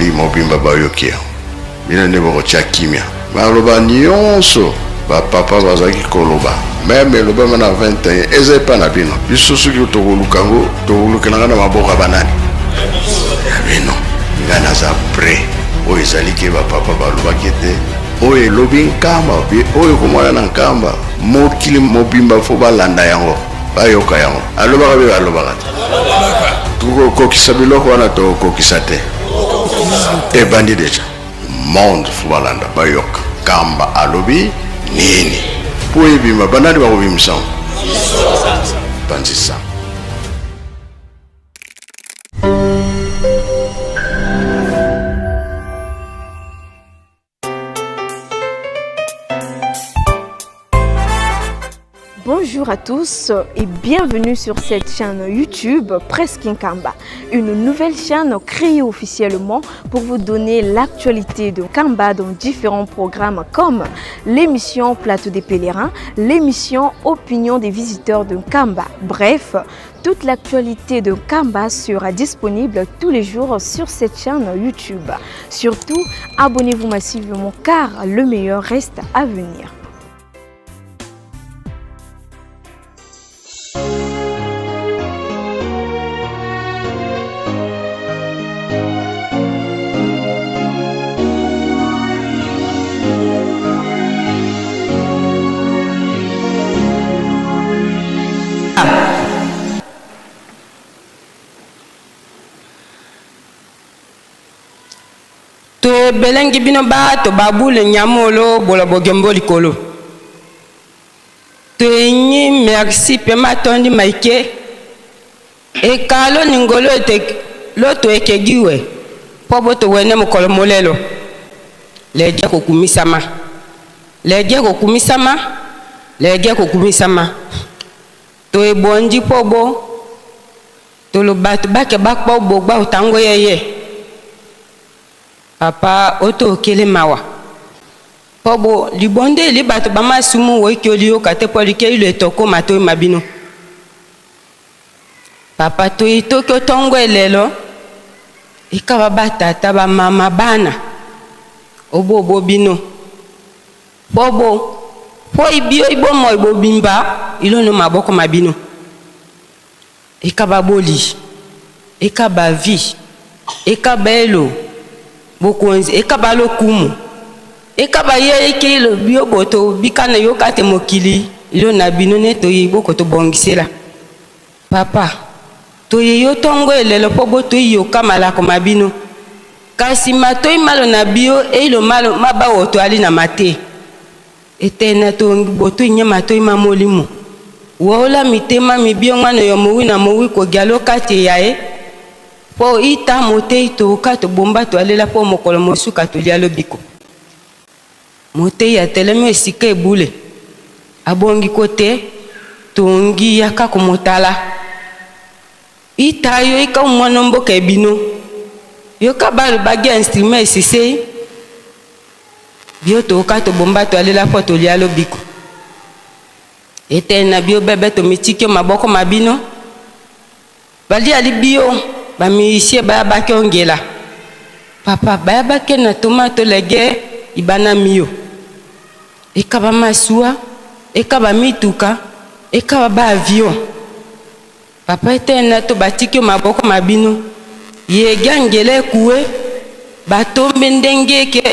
kili mobimba bayokia bino ne bokotia kimia maloba nyonso bapapa bazalaki koloba meme eloba mana 21 eza epa na bino biso soki tokolukango tokolukelanga na maboka banani ya bino nga naza pre oyo ezaliki bapapa balobaki te oyo elobi nkamba oyo ekomwana na nkamba mokili mobimba fo balanda yango bayoka yango alobaka be balobaka te tukokokisa biloko wana tokokisa te ebandi deja monde fo balanda bayoka kamba alobi nini po ebima banani bakobimisa banzisa. Bonjour à tous et bienvenue sur cette chaîne YouTube Presque Nkamba, une nouvelle chaîne créée officiellement pour vous donner l'actualité de Nkamba dans différents programmes comme l'émission Plateau des pèlerins, l'émission Opinion des visiteurs de Nkamba. Bref, toute l'actualité de Nkamba sera disponible tous les jours sur cette chaîne YouTube. Surtout, abonnez-vous massivement car le meilleur reste à venir. Belengi bino ba to babule nyamolo bola bogembo likolo to nyi merci pe matondi maike e kalo ningolo te loto ekegiwe pobo to wene mukolo molelo leje kokumisama to ebonji pobo to lo batu bake bakpo bogba utango yeye papa oto kele mawa pobo libonde li bato bama sumu wo kyoli yo kate poli ke ile toko mato mabino papa to itoko tongo elelo ikaba batata ba mama bana obo bino pobo po ibio ibo mo ibo bimba ilo no maboko mabino ikaba boli ikaba vi ikaba elo bokonzi ekabalo kumu ekaba ye ekelo bioboto bikana yokate mokili ilo na bino neto yiboko to bongisela papa to yeyo tongo elelo pobo to yoka malako mabino kasi mato imalo na bio elo malo mabawo to ali na mate etena to boto nyama to imamolimu wola mitema mibio ngwana yo mowi na mowi ko gyalo kate yae po ita mote to kato bomba to alela po mokolo mosuka to lialo biko mote ya teleme sika ebule abongi kote tongi yaka komotala ita yo ika mwana mboka ebino yo kabalo bagi instrument sise bio to kato bomba to alela po to lialo biko etena bio bebe to mitiki maboko mabino bali ali bio ba misie ba bake ongela papa ba bake na tomato lege ibana mio ekaba masua ekaba mituka ekaba ba avion papa etena to batiki maboko mabino ye gangele kuwe batombe ndenge ke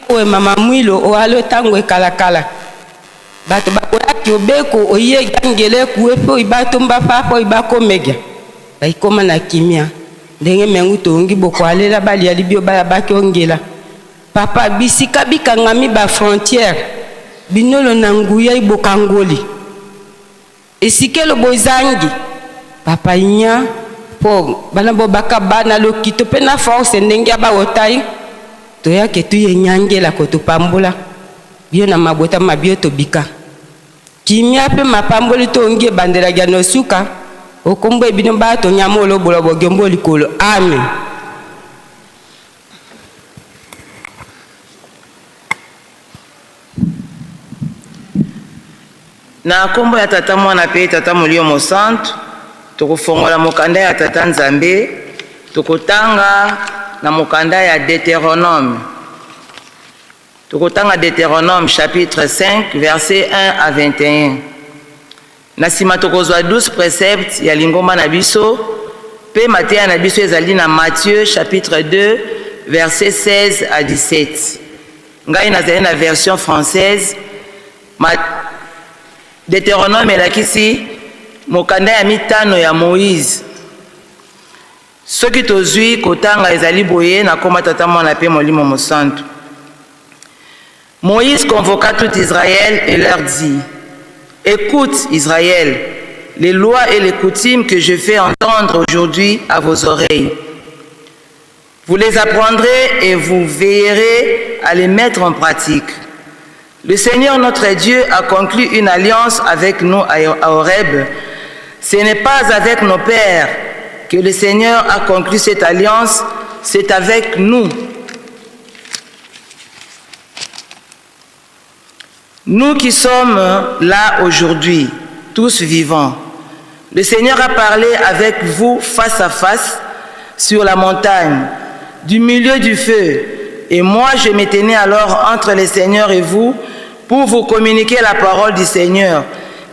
we mama mwilo o alo tango ekalakala bato bakoya kiobeko oye gangele kuwe po ibatomba papa ibako mega baikoma na kimia ndenge mengu tongi boko alela bali ali bio bala baki ongela papa bisika bikangami ba frontière binolo na nguya ibokangoli esikelo bozangi papa inya po bana bo baka bana lokito pe na force ndenge ba otai to yake tu yenyangela ko to pambola bio na mabota mabio to bika kimia pe mapamboli tongi bandela gya no suka okombo ebino bato nyamolo bola bogembo likolo amen. Na kombo ya tata mwana pe tata molio mosantu tokofongola mokanda ya tata nzambe tokotanga na mokanda ya Deutéronome. Tokotanga Deutéronome chapitre 5 verset 1 à 21. Na sima tokozwa 12 préceptes ya lingomba na biso pe mateya na biso ezali na Matthieu chapitre 2 verset 16 à 17. Ngai nazali na version française. Deutéronome elakisi mokanda ya mitano ya Moïse. Soki tozwi kotanga ezali boye na komba tata mwana pe molimo mosantu. Moïse convoqua tout Israël et leur dit: écoute Israël, les lois et les coutumes que je fais entendre aujourd'hui à vos oreilles. Vous les apprendrez et vous veillerez à les mettre en pratique. Le Seigneur notre Dieu a conclu une alliance avec nous à Horeb. Ce n'est pas avec nos pères que le Seigneur a conclu cette alliance, c'est avec nous. Nous qui sommes là aujourd'hui, tous vivants, le Seigneur a parlé avec vous face à face sur la montagne, du milieu du feu. Et moi, je me tenais alors entre le Seigneur et vous pour vous communiquer la parole du Seigneur.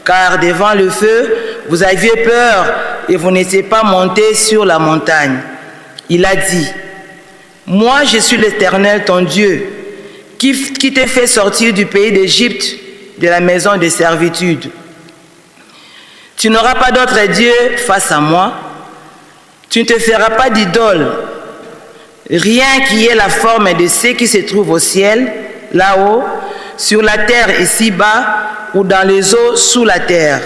Car devant le feu, vous aviez peur et vous n'étiez pas montés sur la montagne. Il a dit: moi, je suis l'Éternel, ton Dieu, qui te fait sortir du pays d'Égypte, de la maison de servitude. Tu n'auras pas d'autre Dieu face à moi. Tu ne te feras pas d'idole. Rien qui ait la forme de ce qui se trouve au ciel, là-haut, sur la terre ici-bas, ou dans les eaux sous la terre.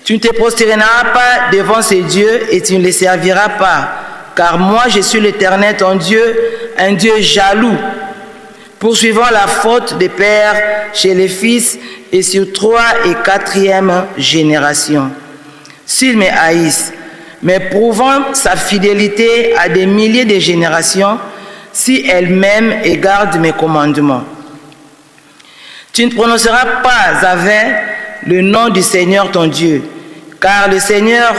Tu ne te prosterneras pas devant ces dieux et tu ne les serviras pas, car moi je suis l'Éternel ton Dieu, un Dieu jaloux, poursuivant la faute des pères chez les fils et sur 3 et 4e génération. S'ils me haïssent, mais prouvant sa fidélité à des milliers de générations, si elles m'aiment et gardent mes commandements. Tu ne prononceras pas à vain le nom du Seigneur ton Dieu, car le Seigneur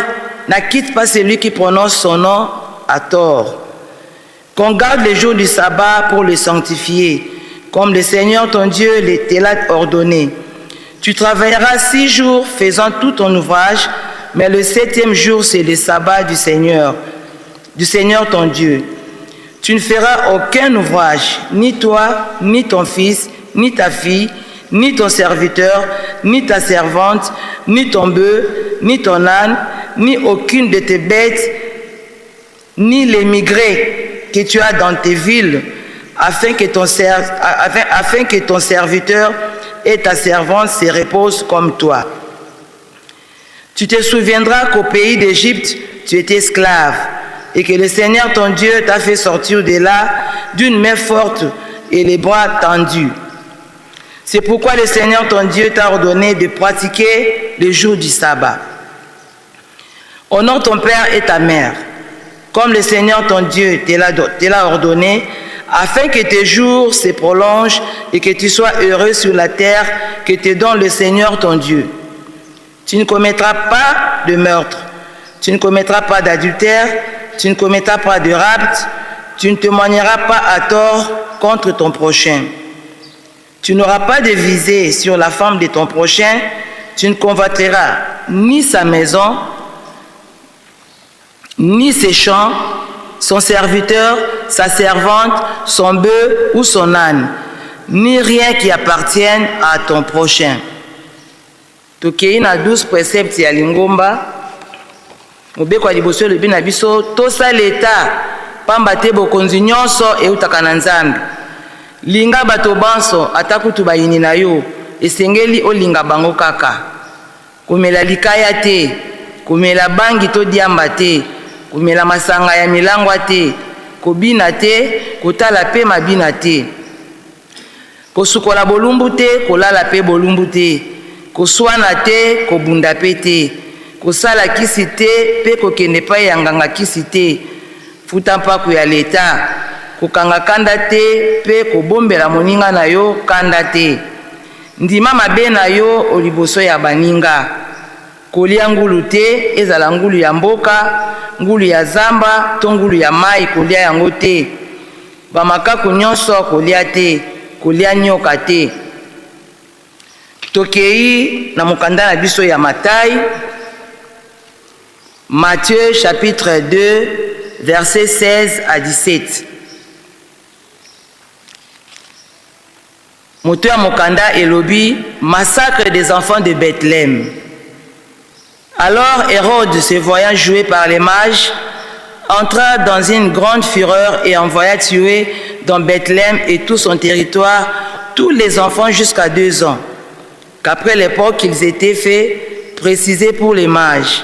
n'acquitte pas celui qui prononce son nom à tort. Qu'on garde les jours du sabbat pour le sanctifier, comme le Seigneur ton Dieu te l'a ordonné. Tu travailleras 6 jours faisant tout ton ouvrage, mais le 7e jour c'est le sabbat du Seigneur ton Dieu. Tu ne feras aucun ouvrage, ni toi, ni ton fils, ni ta fille, ni ton serviteur, ni ta servante, ni ton bœuf, ni ton âne, ni aucune de tes bêtes, ni les migrés que tu as dans tes villes, afin que ton serviteur et ta servante se reposent comme toi. Tu te souviendras qu'au pays d'Égypte, tu étais esclave, et que le Seigneur ton Dieu t'a fait sortir de là d'une main forte et les bras tendus. C'est pourquoi le Seigneur ton Dieu t'a ordonné de pratiquer le jour du sabbat. Honore ton père et ta mère, comme le Seigneur ton Dieu te l'a ordonné, afin que tes jours se prolongent et que tu sois heureux sur la terre que te donne le Seigneur ton Dieu. Tu ne commettras pas de meurtre, tu ne commettras pas d'adultère, tu ne commettras pas de rapt, tu ne témoigneras pas à tort contre ton prochain. Tu n'auras pas de visée sur la femme de ton prochain, tu ne convoiteras ni sa maison, ni ses champs, son serviteur, sa servante, son bœuf ou son âne, ni rien qui appartienne à ton prochain. Tokei na 12 préceptes ya lingomba, mobeko liboso le bina biso, tosa l'État, pamba te bokonzi nyonso eutaka na Nzambe. Linga bato banso atakutu bayini na yo, esengeli olinga bango kaka. Komela likaya te, komela bangi to diamba te, komela masanga ya milangwa te, kobina te, kotala pe mabina te. Kosukola bolumbu te, kolala pe bolumbu te, koswana te, kobunda pe te, kosala kisi te, pe kokende pa yanganga kisi te, futa mpaku ya l'État, kokanga kanda te, pe kobombela moninga na yo kanda te. Ndima mabe na yo oliboso ya baninga. kolia ngulu te, ezala ngulu ya mboka, ngulu ya zamba, to ngulu ya mai kolia yango te. Bamakaku nyonso kolia te, kolia nyoka te. Tokei na mokanda na biso ya Matayi, Matthieu chapitre 2, versets 16 à 17. Moto ya mokanda elobi, massacre des enfants de Bethléem. Alors Hérode, se voyant joué par les mages, entra dans une grande fureur et envoya tuer dans Bethléem et tout son territoire tous les enfants jusqu'à 2 ans, qu'après l'époque qu'ils étaient faits, précisés pour les mages.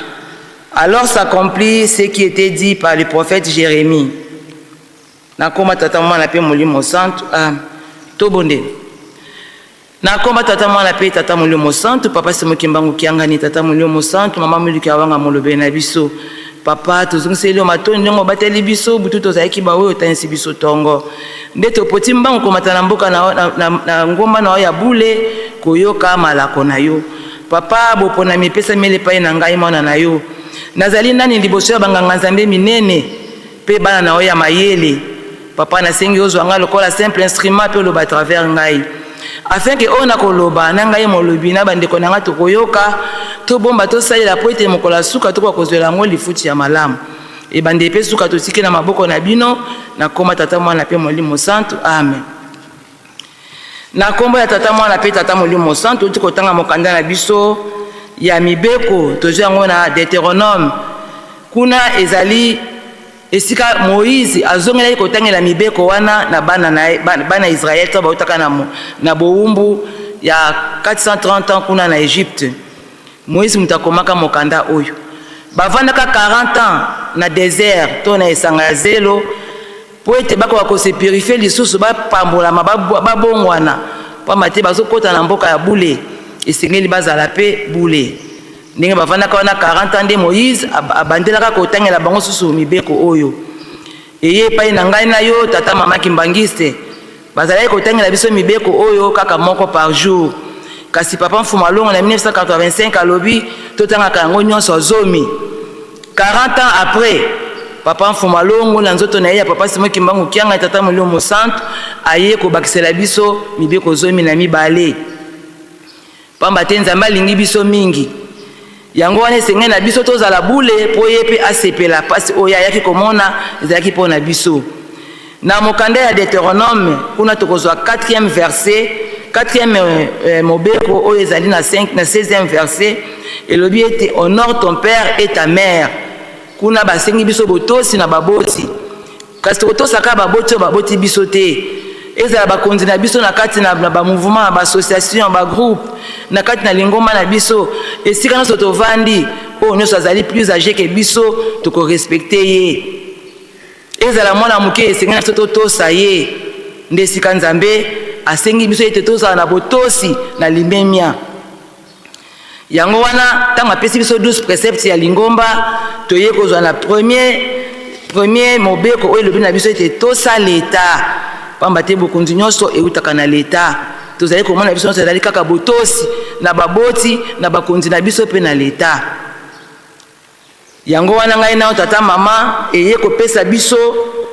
Alors s'accomplit ce qui était dit par le prophète Jérémie. Nakoma tata mwana pe molimo santo tobonde. Nakoma tata mwana pe tata molimo santo papa se mokimbangu kiangani tata molimo santo mama muliki awanga molobe na biso. Papa tozungise leo matoni ndongo bateli biso butu tozaki ba oyo tanisi biso tongo. Ndeto poti mbangu komata na mboka na ngomba na ya bule koyoka malako na yo. Papa bopona mipesa mele pa na ngai mwana na yo. Nazali nani liboso ya banganga nzambe minene pe bana na oya mayele. Papa na sengi ozwanga lokola simple instrument pe loba travers ngai. Afin que on a koloba na ngai molobi na bandeko na ngato koyoka to bomba to salela po ete mokola suka to kwa kozwela ngo lifuti ya malamu. E bande pe suka to tike na maboko na bino na koma tata mwana pe molimo santo. Amen. Na kombo ya tata mwana pe tata molimo santo tiko tanga mokanda na biso ya mibeko tozo yango na Deutéronome. Kuna ezali esika Moïse azongela kotangela mibeko wana na bana Israël to bautaka na boumbu ya 430 ans kuna na Égypte. Moïse mutakomaka mokanda oyo. Bavandaka 40 ans na désert to na esanga ya zelo po ete bako ko se purifier lisusu ba pambola babongwana pa mate bazokota na mboka ya bule esengeli bazala pe bule. Ndenge bavandaka wana 40 ans de Moïse abandelaka kotangela bango susu mibeko oyo. Eye pai na ngai na yo tata mama kimbangiste bazalaki kotangela biso mibeko oyo kaka moko par jour. Kasi papa mfuma longo na 1985 alobi totangaka yango nyonso zomi. 40 ans après papa mfuma longo na nzoto na ye ya papa Simon Kimbangu kianga tata molimo santo aye ko bakisela biso mibeko zomi na mibale. Pamba te nzambe alingi biso mingi. Yango wana esengeli na biso tozala bule po ye pe asepela pasi oyo ayaki komona ezalaki mpona biso. Na mokanda ya Deutéronome kuna tokozwa 4e verset, 4e mobeko oyo ezali na 16e verset elobi ete honore ton père et ta mère. Kuna basengi biso botosi na baboti. Kasi tokotosaka baboti baboti biso te. Ezala bakonzi na biso na kati na ba mouvement, ba association, ba groupe, na kati na lingomba na biso, esika nyonso tovandi, oyo nyonso azali plus âgé que biso, toko respecter ye. Ezala mwana muke esengi na biso totosa ye. Nde esika Nzambe asengi biso ete tozala na botosi na limemia. Yango wana tanga pesi biso 12 préceptes ya lingomba, toye kozwa na premier mobeko oyo lobi na biso ete tosa l'État. Pamba te bokonzi nyonso eutaka na l'État. Tozali komona biso nyonso ezali kaka botosi na baboti na bakonzi na biso pe na l'État. Yango wana ngai na tata mama eye kopesa biso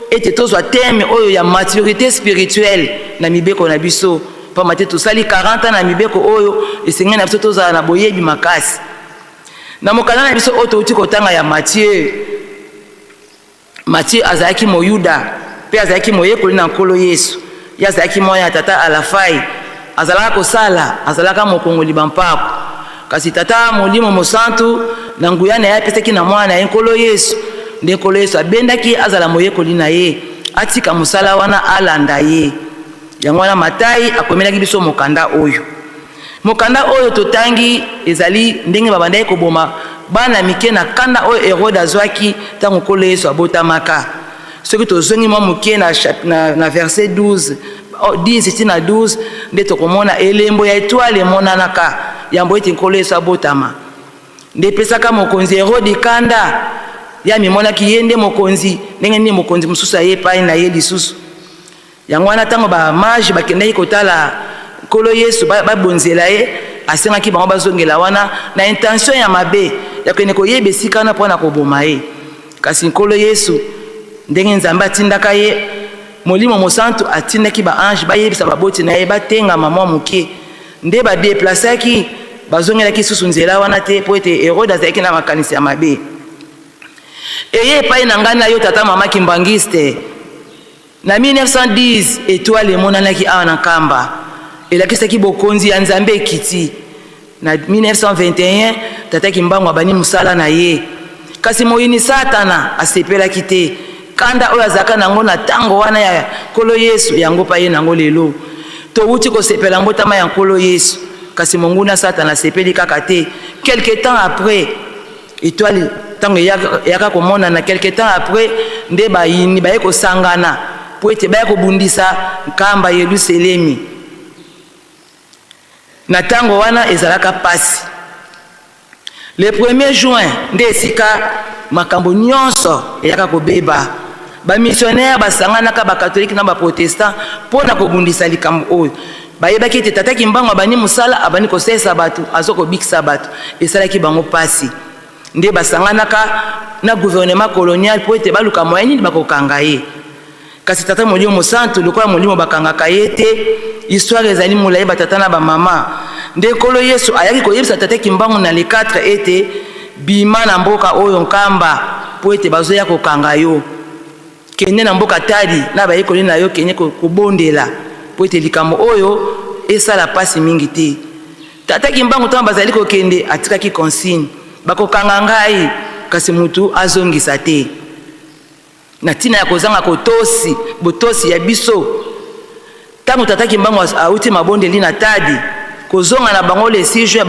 ete tozwa thème oyo ya maturité spirituelle na mibeko na biso. Pamba te tosali 40 ans na mibeko oyo esengeli na biso tozala na boyebi makasi. Na mokanda na biso oyo touti kotanga ya Matthieu azalaki moyuda pe azalaki moyekoli na nkolo Yesu. Ye azalaki mwana ya tata Alafai azalaka kosala azalaka mokongoli bampako. Kasi tata molimo mosantu na nguya na ye apesaki na mwana ya nkolo Yesu. Nde nkolo Yesu abendaki azala moyekoli na ye atika mosala wana alanda ye. Yango wana Matayi akomelaki biso mokanda oyo. Mokanda oyo totangi ezali ndenge babandaki koboma bana mike na kanda oyo Hérode azwaki tango nkolo Yesu abotamaka. Soki tozongi mwa muke na verset 12 10 na 12 nde tokomona elembo ya étoile emonanaka yambo ete nkolo Yesu abotama. Nde pesaka mokonzi Hérode kanda ya mimonaki ye nde mokonzi ndenge nini mokonzi mosusu aye epai na ye lisusu. Yango wana ntango bamage bakendaki kotala nkolo Yesu babonzela ye asengaki bango bazongela wana na intention ya mabe ya kende koyeba esika wana mpona koboma ye. Kasi nkolo Yesu ndenge Nzambe atindaka ye, Molimo Mosantu atindaki baange bayebisa baboti na ye batengama mwa moke nde badeplasaki bazongelaki susu nzela wana te po ete Herode azalaki na makanisi ya mabe. Eye epai na ngai na yo tata mama Kimbangiste, na 1910 étoile emonanaki awa na nkamba elakisaki bokonzi ya Nzambe ekiti. Na 1921 tata Kimbangu abani musala na ye, kasi moyini Satana asepelaki te. Kanda oyo azalaka nango na ntango wana ya nkolo Yesu yango pa ye nango lelo towuti kosepela mbotama ya nkolo Yesu, kasi monguna Satana asepeli kaka te. Quelque temps après étoile tango yaka komona na quelque temps après nde bayini baye kosangana po ete baye kobundisa nkamba Yerusalemi. Na tango wana ezalaka pasi. Le 1er juin nde esika makambo nyonso eyaka kobeba. Ba missionnaire basanganaka ba catholique na ba protestant pona kobundisa likambo oyo. Bayebaki ete tata Kimbangu abani musala abani kosesa batu azoko bikisa batu esalaki bango pasi. Nde basanganaka na gouvernement colonial po ete baluka moyeni bakokanga ye. Kasi tata Molimo Mosantu lokola Molimo bakangaka ye te, histoire ezali molayi batata na ba mama. Nde nkolo Yesu ayaki koyebisa tata Kimbangu na le 4 ete bima na mboka oyo nkamba po ete bazoya kokanga yo. Kende na mboka tadi na bayekoli na yo kenye kobondela po ete likambo oyo esala pasi mingi te. Tata Kimbangu ntango bazali kokende atikaki consigne bakokanga ngai, kasi mutu azongisa te. Na tina ya kozanga kotosi botosi ya biso. Tango tata Kimbangu auti mabondeli na tadi kozonga na bango le 6 juin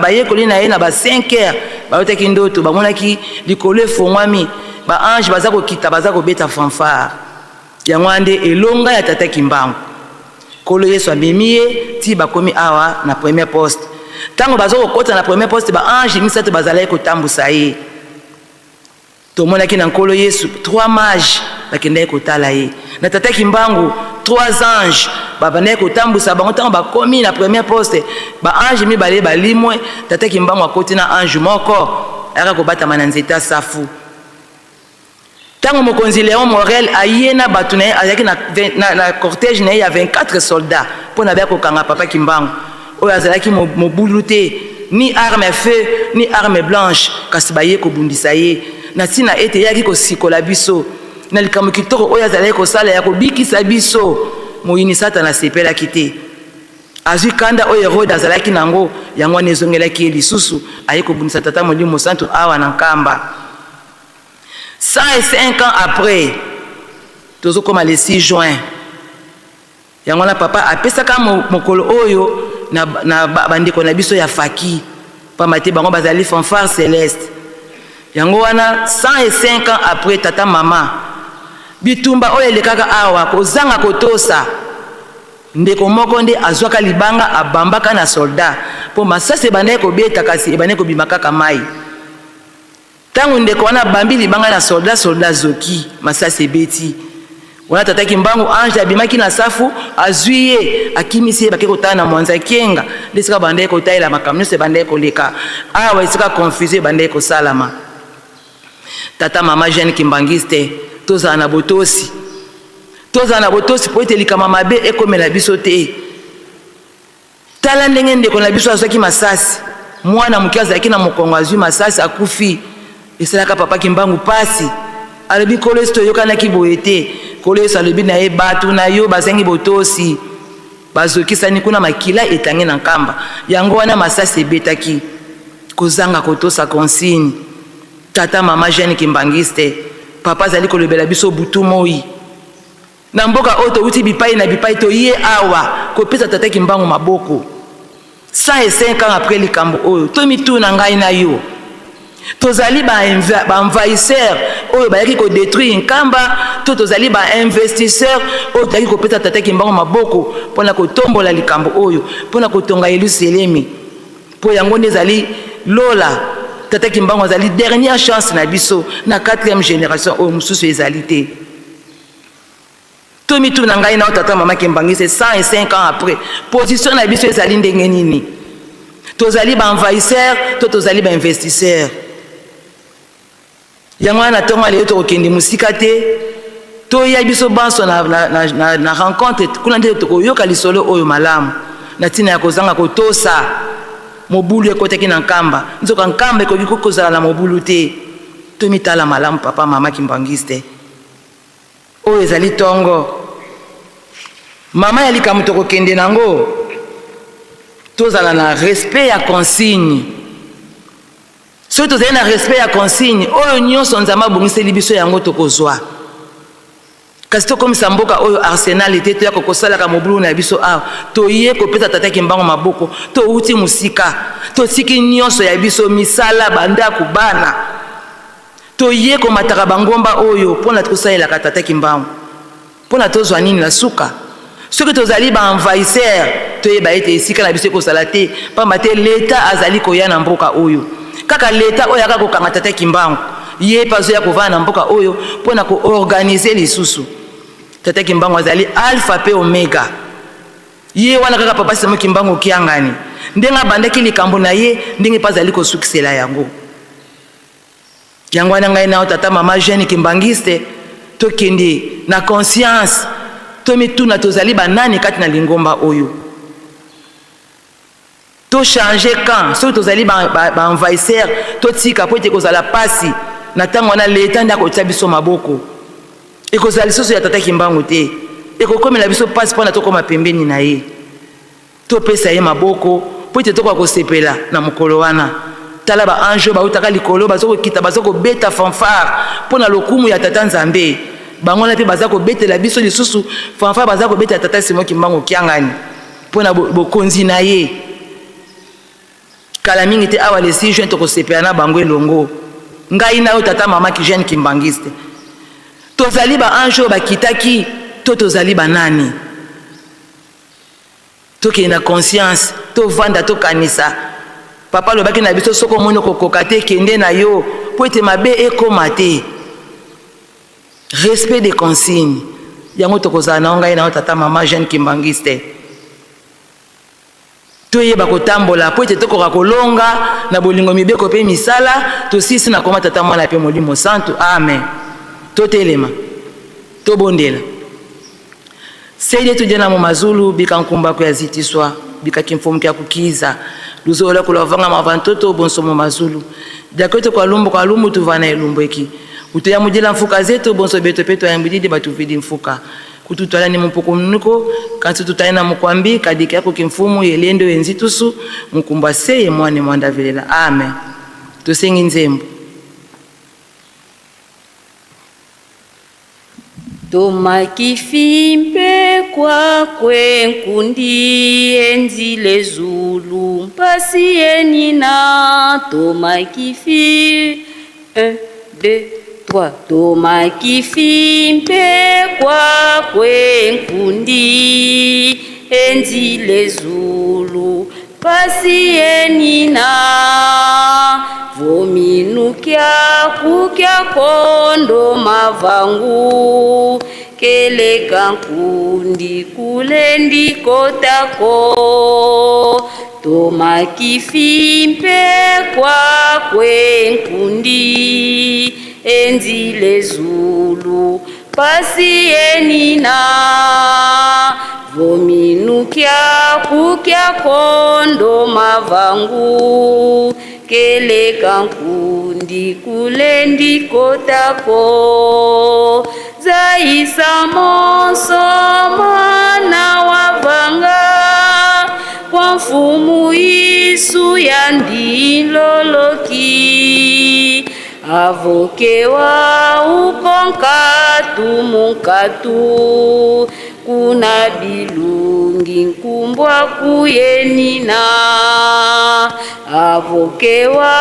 bayekoli na ye na ba 5 heures bayotaki ndoto bamonaki likolo efongwami ba ange baza kokita baza kobeta fanfare yango ande elonga ya tata Kimbangu. Nkolo Yesu amemi ye ti bakomi awa na premier poste. Tango baza kokota na premier poste ba ange misato bazalaki kotambusa ye. Tomonaki na nkolo Yesu 3 mages bakendaki kotala ye. Na tata Kimbangu 3 anges babandaki kotambusa bango ntango bakomi na premier poste. Ba ange mibale balimwe tata Kimbangu akoti na ange moko ayaka kobatama na nzeta safu. Tango mokonzi Léon Morel aye na batu na ye azalaki na cortège na ye ya 24 soldats mpona baya kokanga papa Kimbangu oyo azalaki mobulu te, ni arme feu ni arme blanche, kasi baye kobundisa ye na ntina ete yaki kosikola biso na likambo kitoko oyo azalaki kosala ya kobikisa biso. Moyini Satana asepelaki te, azwi kanda oyo Herode azalaki nango yango wana ezongelaki ye lisusu aye kobundisa tata Molimo Mosantu awa na nkamba. 105 ans après tozokoma le 6 juin yango wana papa apesaka mokolo oyo na bandeko na biso ya faki pamba te bango bazali fanfare céleste. Yango wana 105 ans après tata mama bitumba oyo elekaka awa kozanga kotosa ndeko moko nde azwaka libanga abambaka na soldat po masasi ebandaki kobeta kasi ebandaki kobima kaka mai. Tango ndeko wana bambi libanga na soldat zoki masasi ebeti wana tata Kimbangu ange abimaki na safu azwi ye akimisi ye bake kotala na mwanza kenga nde esika bandaki kotalela makambo nyonso ebandaki koleka awa esika confusion ebandaki kosalama. Tata mama Jeanne Kimbangiste tozala na botosi po ete likama mabe ekomela biso te. Tala ndenge ndeko na biso azwaki masasi, mwana moke azalaki na mokongo azwi masasi akufi, esalaka papa Kimbangu pasi. Alobi nkolo Yesu toyokanaki boye te, nkolo Yesu alobi na ye batu na yo bazangi botosi bazokisani kuna makila etangi na nkamba. Yango wana masasi ebetaki kozanga kotosa consigne. Tata mama Jeanne Kimbangiste papa azali kolobela biso butu moi na mboka oyo towuti bipai na bipai toye awa kopesa tata Kimbangu maboko. 105 ans après likambo oyo tomituna ngai na yo tozali ba envahisseur oyo bayaki ko détruire nkamba to tozali ba investisseur oyo tozali kopesa tata Kimbangu maboko mpona kotombola likambo oyo mpona kotonga Yerusalemi po yango nde ezali lola. Tata Kimbangu azali dernière chance na biso na 4e génération oyo mosusu ezali te. Tomitu na ngai na tata mama Kimbangiste 105 ans après position na biso ezali ndenge nini? tozali ba envahisseur to tozali ba investisseur yango wana tonga leo tokende musika te to ya biso banso na rencontre kuna nde tokoyoka lisolo oyo malamu na tina ya kozanga kotosa mobulu ekotaki na nkamba nzoka nkamba ekoki kozala na mobulu te to mitala malamu papa mama Kimbangiste oyo ezali tongo mama ya likambo tokokende nango tozala na respect ya consigne soki tozali na respect ya consigne oyo nyonso nzambe abongiseli biso yango tokozwa kasi tokomisa mboka oyo arsenal ete toya kokosalaka mobulu na biso awa toye kopesa tata Kimbangu maboko touti musika totiki nyonso ya biso misala bandako bana toye komataka bangomba oyo mpona tokosalelaka tata Kimbangu mpona tozwa nini na suka soki tozali ba envahisseur toyeba ete esika na biso ekosala te pamba te leta azali koya na mboka oyo kaka leta oyo aka kokanga tata Kimbangu ye mpe azoya kovanda na mboka oyo mpona koorganize lisusu tata Kimbangu azali alpha pe omega ye wana kaka papa Simon Kimbangu kiangani ndenge abandaki likambo na ye ndenge mpe azali kosukisela yango yango wana ngai nao tata mama jeune Kimbangiste tokende na conscience tomituna tozali banani kati na lingomba oyo to changer camp soki tozali ba envahisseur totika po ete kozala pasi na ntango wana leta nde akotia biso maboko ekozala lisusu ya tata Kimbangu te ekokomela biso pasi mpona tokoma pembeni na ye topesa ye maboko po ete tokoka kosepela na mokolo wana tala ba ange bautaka likolo bazokokita bazokobeta fanfare mpona lokumu ya tata Nzambe bango na mpe baza kobetela biso lisusu fanfare baza kobetela tata Simon Kimbangu kiangani mpona bokonzi na ye kala mingi te awa le 6 juin tokosepela na bango elongo ngai na yo tata mama jeune Kimbangiste tozali ba ange oyo bakitaki to tozali banani tokende na conscience tovanda tokanisa papa alobaki na biso soko omoni okokoka te kende na yo po ete mabe ekoma te respect des consignes yango tokozala na ngai na yo tata mama jeune Kimbangiste toyeba kotambola po ete tokoka kolonga na bolingo mibeko mpe misala tosisi na koma tata mwana mpe molimo santu amen totelema tobondela seide tujana mu mazulu bika nkumba ko yazitiswa bika kimfumu kya kukiza luzola kulavanga mavantoto bonso mu mazulu jakoto kwa lumbu tuvana elumbu eki utoya mujela mfuka zetu bonso beto peto yambidide batuvidi mfuka kututwala ni mpoko mnuko kantu tutayina mukwambi kadiki yako kimfumu yelendo enzitusu mkumba seye mwane mwanda vilela amen tusengi nzembo Tomakifi mpe kwakwe nkundi enzile zulu mpasi yenina tomakifi 1 2 3 tomakifi mpe kwakwe nkundi enzile zulu mpasi yenina vominukya kukya kondo mavangu keleka nkundi kulendi kotako tomakifi mpe kwakwe nkundi enzile zulu pasi yenina vominukya kukya kondo mavangu keleka nkundi kulendi kotako zaisa monso mwana wavanga kwa mfumu isu ya ndiloloki avokewa ukonkatu munkatu kuna bilungi nkumbwa kuyenina avokewa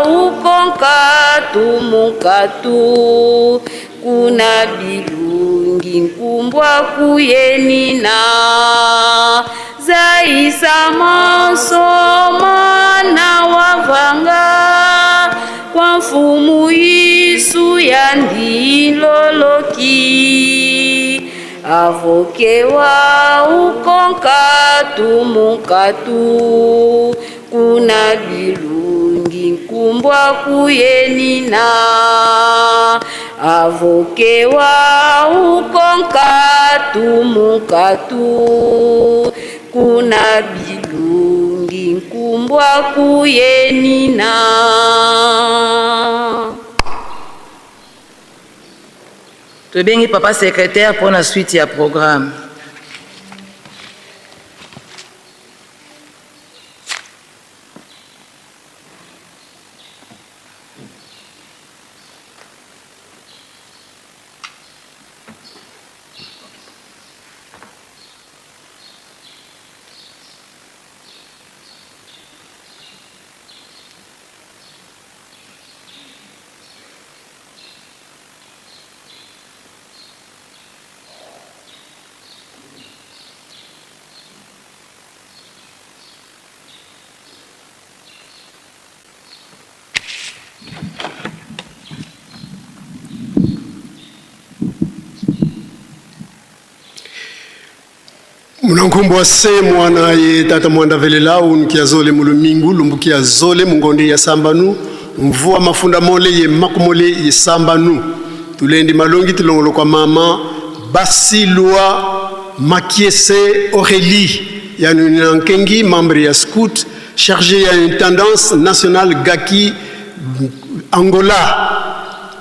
ukonkatu munkatu kuna bilungi nkumbwa kuyenina zaisa monso mwana wavanga kwa mfumu isu ya ndiloloki avokewa ukonkatu munkatu kuna bilungi nkumbwa kuyenina avokewa ukonkatu mukatu kuna bilungi nkumbwa kuyenina. Très bien, papa secrétaire pour la suite du programme. Munankumbwa se mwana ye tata mwanda velela unkia zole mulumingu lumbukia zole mungondi ya sambanu mvua mafunda mole ye makumole ye sambanu tulendi malongi tulongolo kwa mama Basilwa Makiese Aurélie ya nunankengi membre ya scout chargé ya intendance nationale Gaki Angola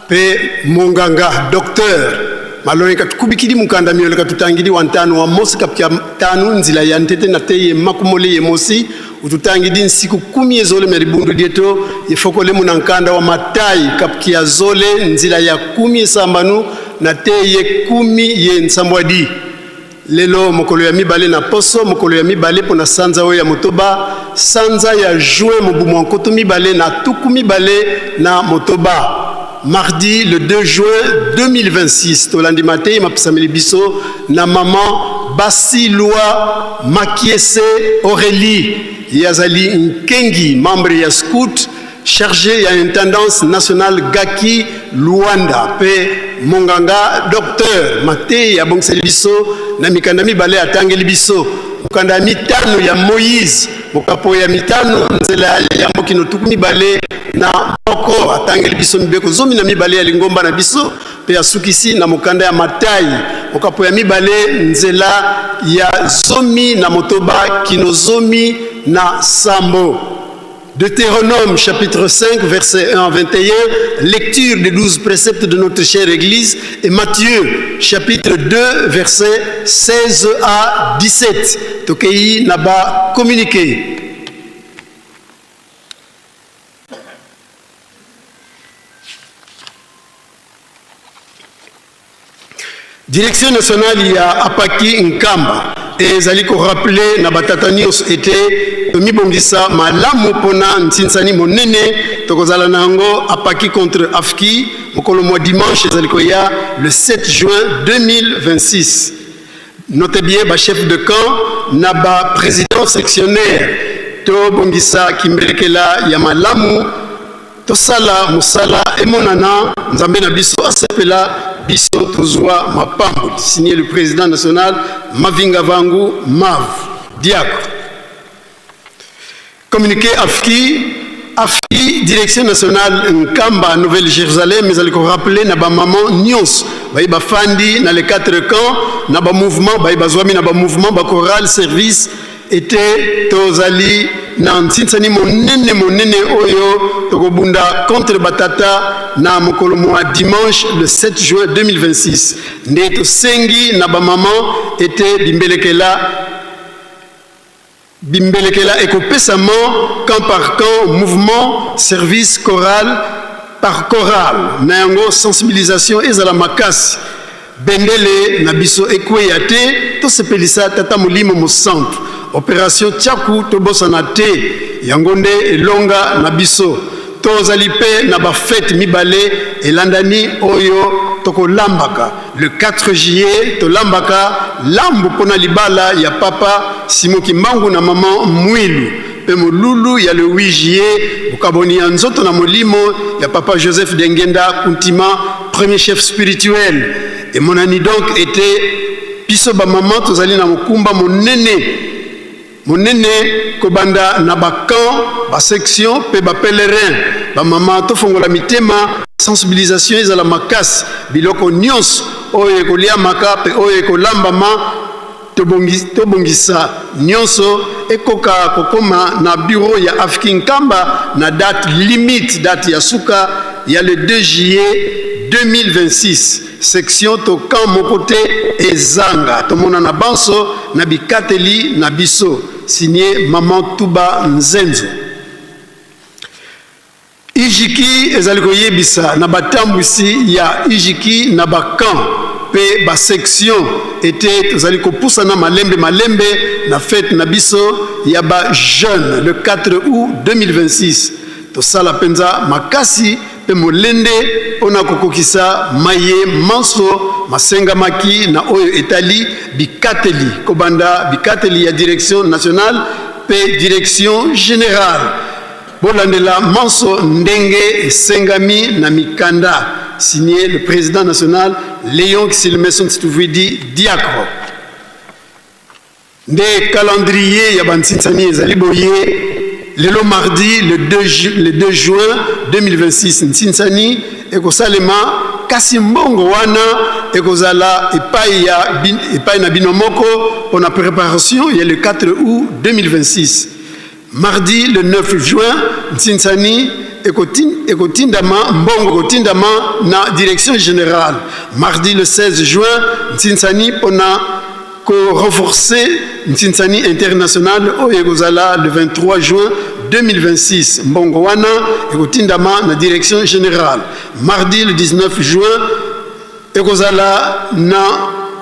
pe monganga docteur maloni katukubikidi mukanda miole katutangidi wantano wa mosi kapkia tanu nzila ya ntete na teye makumole ye mosi ututangidi nsiku 10 zole meribundu dieto yefokole munankanda wa matai kapkia zole nzila ya 10 sambanu na teye 10 ye nsambwadi lelo mokolo ya mibale na poso mokolo ya mibale pona sanza oya motoba sanza ya juin mobumu ankoto mibale na tuku mibale na motoba. Mardi le 2 juin 2026, tolandi matei mapisameli biso na maman Basilwa Makiese Aurélie yazali nkengi membre ya scout chargé ya intendance nationale Gaki Luanda pe monganga docteur matei ya bongseli biso na mikanda mibale atangeli biso mukanda mitano ya Moïse mokapo ya mitano nzela ya mokino tuku mibale na moko atangeli biso mibeko zomi na mibale ya lingomba na biso pe asukisi na mokanda ya matai mokapo ya mibale nzela ya zomi na motoba kino zomi na sambo. Deutéronome chapitre 5 verset 1 à 21, lecture des 12 préceptes de notre chère Église, et Matthieu chapitre 2 verset 16 à 17. Tokei naba communiqué. Direction nationale ya Apaki Nkamba et zaliko rappeler na batatanios était mibongisa malamu pona ntinsani monene tokozala nango Apaki contre Afki mokolo mois dimanche zaliko ya le 7 juin 2026. Notez bien ba chef de camp na ba président sectionnaire to bongisa kimbelekela ya malamu tosala musala emonana nzambe na biso asepela biso tozwa mapambo signé le président national Mavinga Vangu Mav Diacre. Communiqué Afki direction nationale Nkamba Nouvelle-Jérusalem mais aliko rappeler na ba maman nyos ba fandi na les 4 camps na ba mouvement ba zwami na ba mouvement ba choral service était tozali na ntinsani monene oyo tokobunda contre batata na mokolo mois dimanche le 7 juin 2026 ndeto sengi na ba maman était bimbelekela ekopesamo camp par camp mouvement service choral par choral na yango sensibilisation ezala makasi bendele na biso ekweyate to sepelisa tata molimo mo centre opération Tchakou tobosana te yango nde elonga na biso tozali pe na ba fête mibale elandani oyo toko lambaka le 4 juillet to lambaka lambu pona libala ya papa Simoki Mbangu na maman Mwilu pe molulu ya le 8 juillet bukaboni ya nzoto na molimo ya papa Joseph Dengenda Kuntima premier chef spirituel et mon ami donc était biso ba maman tozali na mokumba monene monene kobanda na bacan basection mpe bapelerin bamama tofongola mitema sensibilisation ezala makasi biloko nyonso oyo ekoliamaka mpe oyo ekolambama tobongisa nyonso ekoka kokoma na bureau ya Afrikinkamba na date limite date ya suka ya le 2 juillet 2026 section to camp mokote ezanga tomona na banso na bikateli na biso signé Maman Tuba Nzenzo. Ijiki ezali koyebisa na batambwisi ya Ijiki na bakan pe ba section était tozali kopusana malembe na fête na biso ya ba jeune le 4 août 2026 tosala penza makasi pe molende ona kokokisa maye manso masengamaki na oyo etali bikateli kobanda bikateli ya direction nationale pe direction générale bolandela manso ndenge esengami na mikanda signé le président national Léon Kisilmeson Tshisekedi Diakro. Nde calendrier ya bantsitsani ezali boye lelo mardi le 2 juin 2026 ntsitsani ekosalema kasi mbongo wana ekozala epai na binomoko pour la préparation ya le 4 août 2026. Mardi le 9 juin ntsitsani ekotindama mbongo kotindama na direction générale. Mardi le 16 juin ntsitsani pona ko renforcer ntsitsani international o ekozala le 23 juin 2026 mbongo wana ekotindama na direction générale. Mardi le 19 juin ekozala na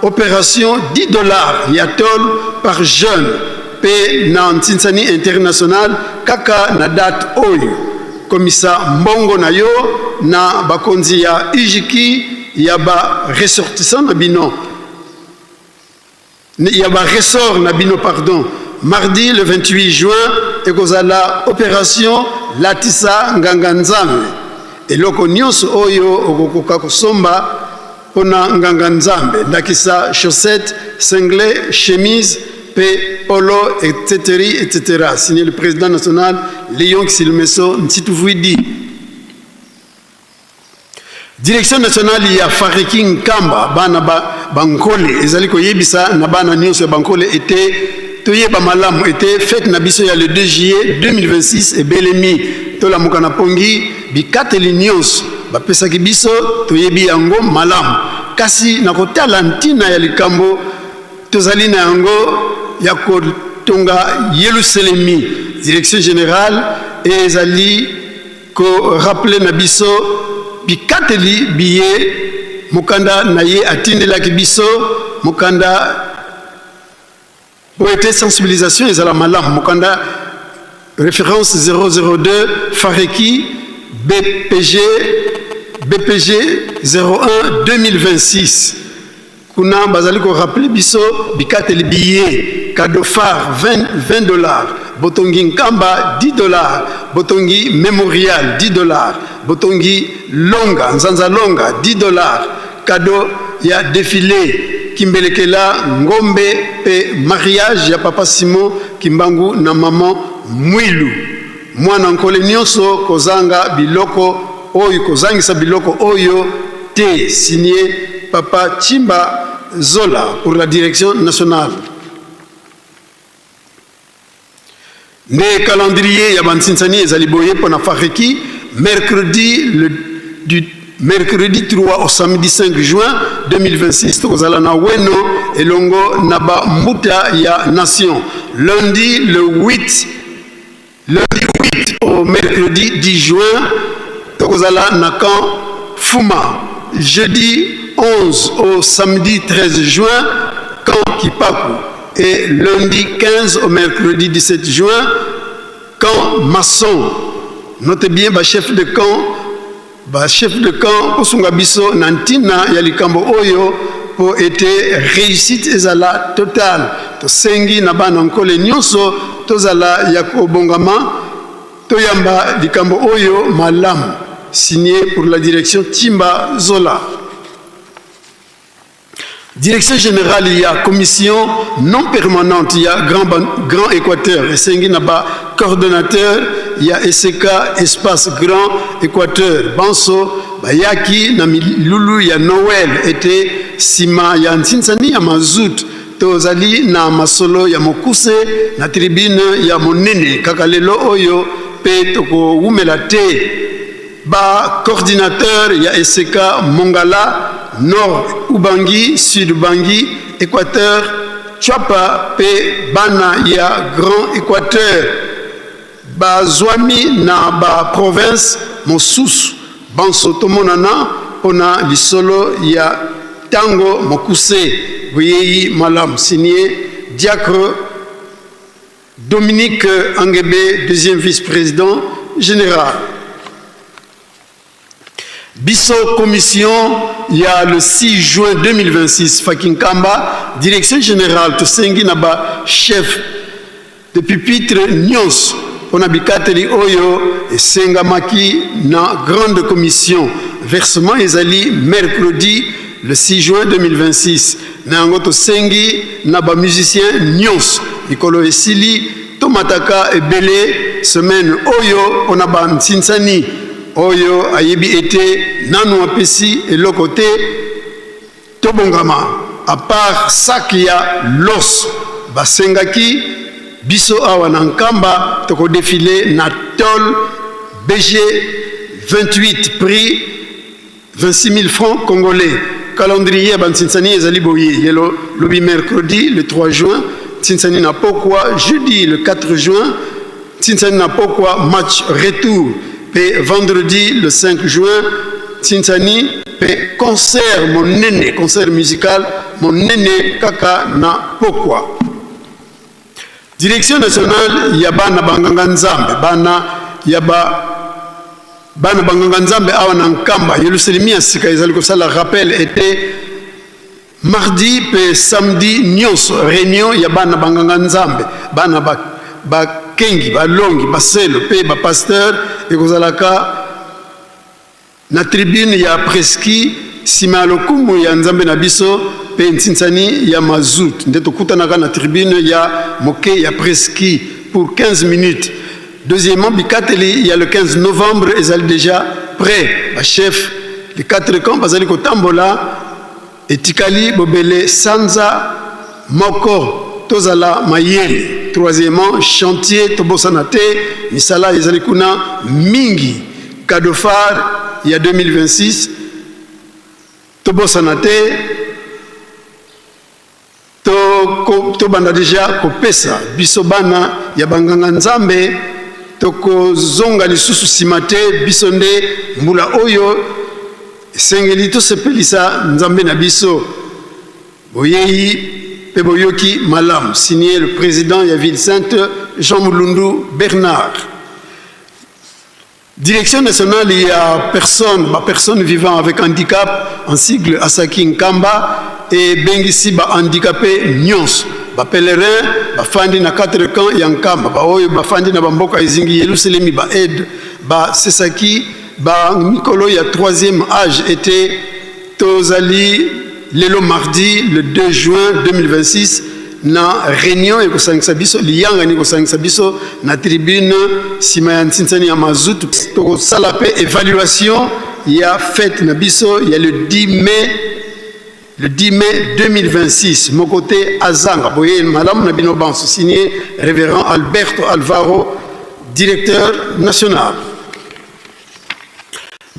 opération $10 yatol par jeune pe na ntsitsani international kaka na date oyo komisa mbongo na yo na bakonzi ya Ijiki ya ba ressortissant na bino ya ba ressort na bino pardon. Mardi le 28 juin ekozala opération Latisa Nganganzambe eloko nyonso oyo okokoka kosomba pona Nganganzambe ndakisa chaussette singlet chemise pe polo etc. Signé le président national Léon Kisilmeso Ntituvwidi. Direction nationale ya Afrikinkamba bana bankole ezali koyebisa na bana nyonso ya bankole était toyeba malamu était fête na biso ya le 2 juillet 2026 et belemi tola mukana pongi bikateli nyonso bapesaki biso toyebi yango malamu kasi na kotala ntina ya likambo tozali na yango ya kotonga Yerusalemi direction générale ezali ko rappeler na biso bikateli biye mukanda na ye atindelaki biso mukanda poete sensibilisation ezala malamu mukanda référence 002 Fareki BPG 01 2026 kuna bazali ko rappeler biso bikateli biye cadeau phare $20 botongi nkamba $10 botongi mémorial $10 botongi longa nzanza longa $10 cadeau ya défilé kimbelekela ngombe pe mariage ya papa Simon Kimbangu na maman Mwilu mwana nkole nyonso kozanga biloko oyo kozangisa biloko oyo te signé papa Chimba Zola pour la direction nationale. Ne calendrier ya bantsinsani ezali boye pona Fareki mercredi 3 au samedi 5 juin 2026 tokozala na weno elongo na ba mbuta ya nation. Lundi 8 au mercredi 10 juin tokozala na camp Fuma. Jeudi 11 au samedi 13 juin camp Kipaku. Et lundi 15 au mercredi 17 juin, camp Masson. Notez bien, chef de camp, Osungabiso, Nantina, Yalikambo Oyo, pour être réussite ezala totale. To sengi na bana nkole nyonso, tozala yako bongama, toyamba likambo Oyo malam, signé pour la direction Timba Zola. Direction générale, il y a commission non permanente, il y a Grand Équateur, et Sengi Naba, coordonnateur, il y a SK, Espace Grand Équateur, Banso, Bayaki, Nami Lulu, il y a Noël, était Sima, il y a Ntinsani, il y a Mazout, Tozali, na Masolo, il y a Mokuse, na tribune, il y a Monene, Kakalelo Oyo, Pe Toko Wumelate, Ba coordinateur, il y a SK Mongala, Nord Ubangi, Sud Ubangi, Équateur, Chapa, Pe Bana, ya Grand Équateur, Ba Zouami, na ba province, Mosous, Bansoto Monana, Pona, Lisolo, ya Tango, Mokuse, Bouyeyi, Malam, signé Diacre Dominique Angebe, deuxième vice-président général. Bisso Commission, il y a le 6 juin 2026, Fakin Kamba, direction générale, Tosengi Naba, chef de pupitre Nyons, Onabikateli Oyo et Sengamaki, na grande commission. Versement Ezali, mercredi, le 6 juin 2026. Nangoto Sengi, Naba musicien Nyons, Nicolo Esili, Tomataka et Belé, semaine Oyo, Onaba Nsinsani. Oyo ayebi ete nanu apesi et le côté tobongama à part ça qu'il y a l'os basengaki biso awa nankamba toko défilé na tol BG 28 prix 26 000 francs congolais. Calendrier bansinsani ezali boye yelo lobi mercredi le 3 juin Tsinsani na pokwa jeudi le 4 juin Tsinsani na pokwa match retour. Et vendredi, le 5 juin, Tsinsani, concert, mon néné, concert musical, mon néné, kaka na pokwa. Direction nationale, Yabana Banganganzambe, Bana Banganganzambe, Awana Nkamba, Yeluselimi, Asika, Izalikosa, la rappel était mardi, et samedi, Nyos, réunion, Yabana Banganganzambe, Bana Kengi, Balongi, Baselo, Pe, Pasteur, et Kozalaka, na tribune ya preski, Sima Lokumu ya Nzambe Nabiso, Pe Ntinsani ya Mazout. Ndeto kutanaka na tribune ya Moke ya preski pour 15 minutes. Deuxièmement, Bikateli, il y a le 15 novembre, ils sont déjà prêts. Le chef, les 4 camps, Bazali Kotambola, et Tikali, Bobele, Sanza, Moko, Tozala, Mayeli. Troisièmement, chantier Tobosanate, Misala Izalikuna, Mingi, Kadofar, il y a 2026, Tobosanate, Tobanda déjà, Kopesa, Bisobana, Yabanganga Nzambe, Toko Zonga Lisusu Simate, Bisonde, Mbula Oyo, Sengelito Sepelisa, Nzambe Nabiso, Boyeyi, Peboyoki Malam, signé le président de la Ville-Sainte, Jean Moulundu Bernard. Direction nationale, il y a personne vivant avec handicap, en sigle Asaki Nkamba, et Bengisi ba handicapé Nyons. Ba pèlerin, ba fandi na 4 camps Yankamba, ba oyo ba fandi na bamboka Izingi, Yeluselemi, ba aide, ba Sesaki, ba Mikolo, il y a 3e âge, était Tozali. Le mardi, le 2 juin 2026, na réunion et kosangisa biso liyanga ni kosangisa biso na tribune Simayan Tsinsani ya Mazout to sala pe évaluation il y a fête na biso il y a le 10 mai 2026 mon côté Azanga boye madame na bino banso signé révérend Alberto Alvaro directeur national.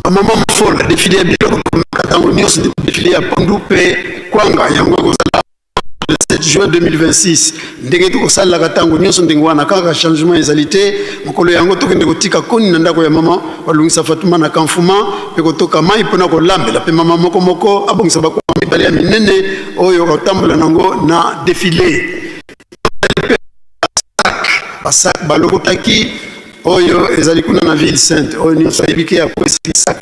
Maman folle défilé biloko katango nyos défilé à Pondupe Kwanga yango kozala le 7 juin 2026 ndenge to kosala katango nyos ndenge wana kaka changement ezalité mokolo yango tokende kotika koni na ndako ya mama walungisa Fatuma na kamfuma pe kotoka mai pona ko lambela pe mama moko abongisa bakwa mibale ya minene oyo kotambola nango na défilé basak balokotaki oyo ezali kuna na ville sainte oyo ni saibiki ya kwesisa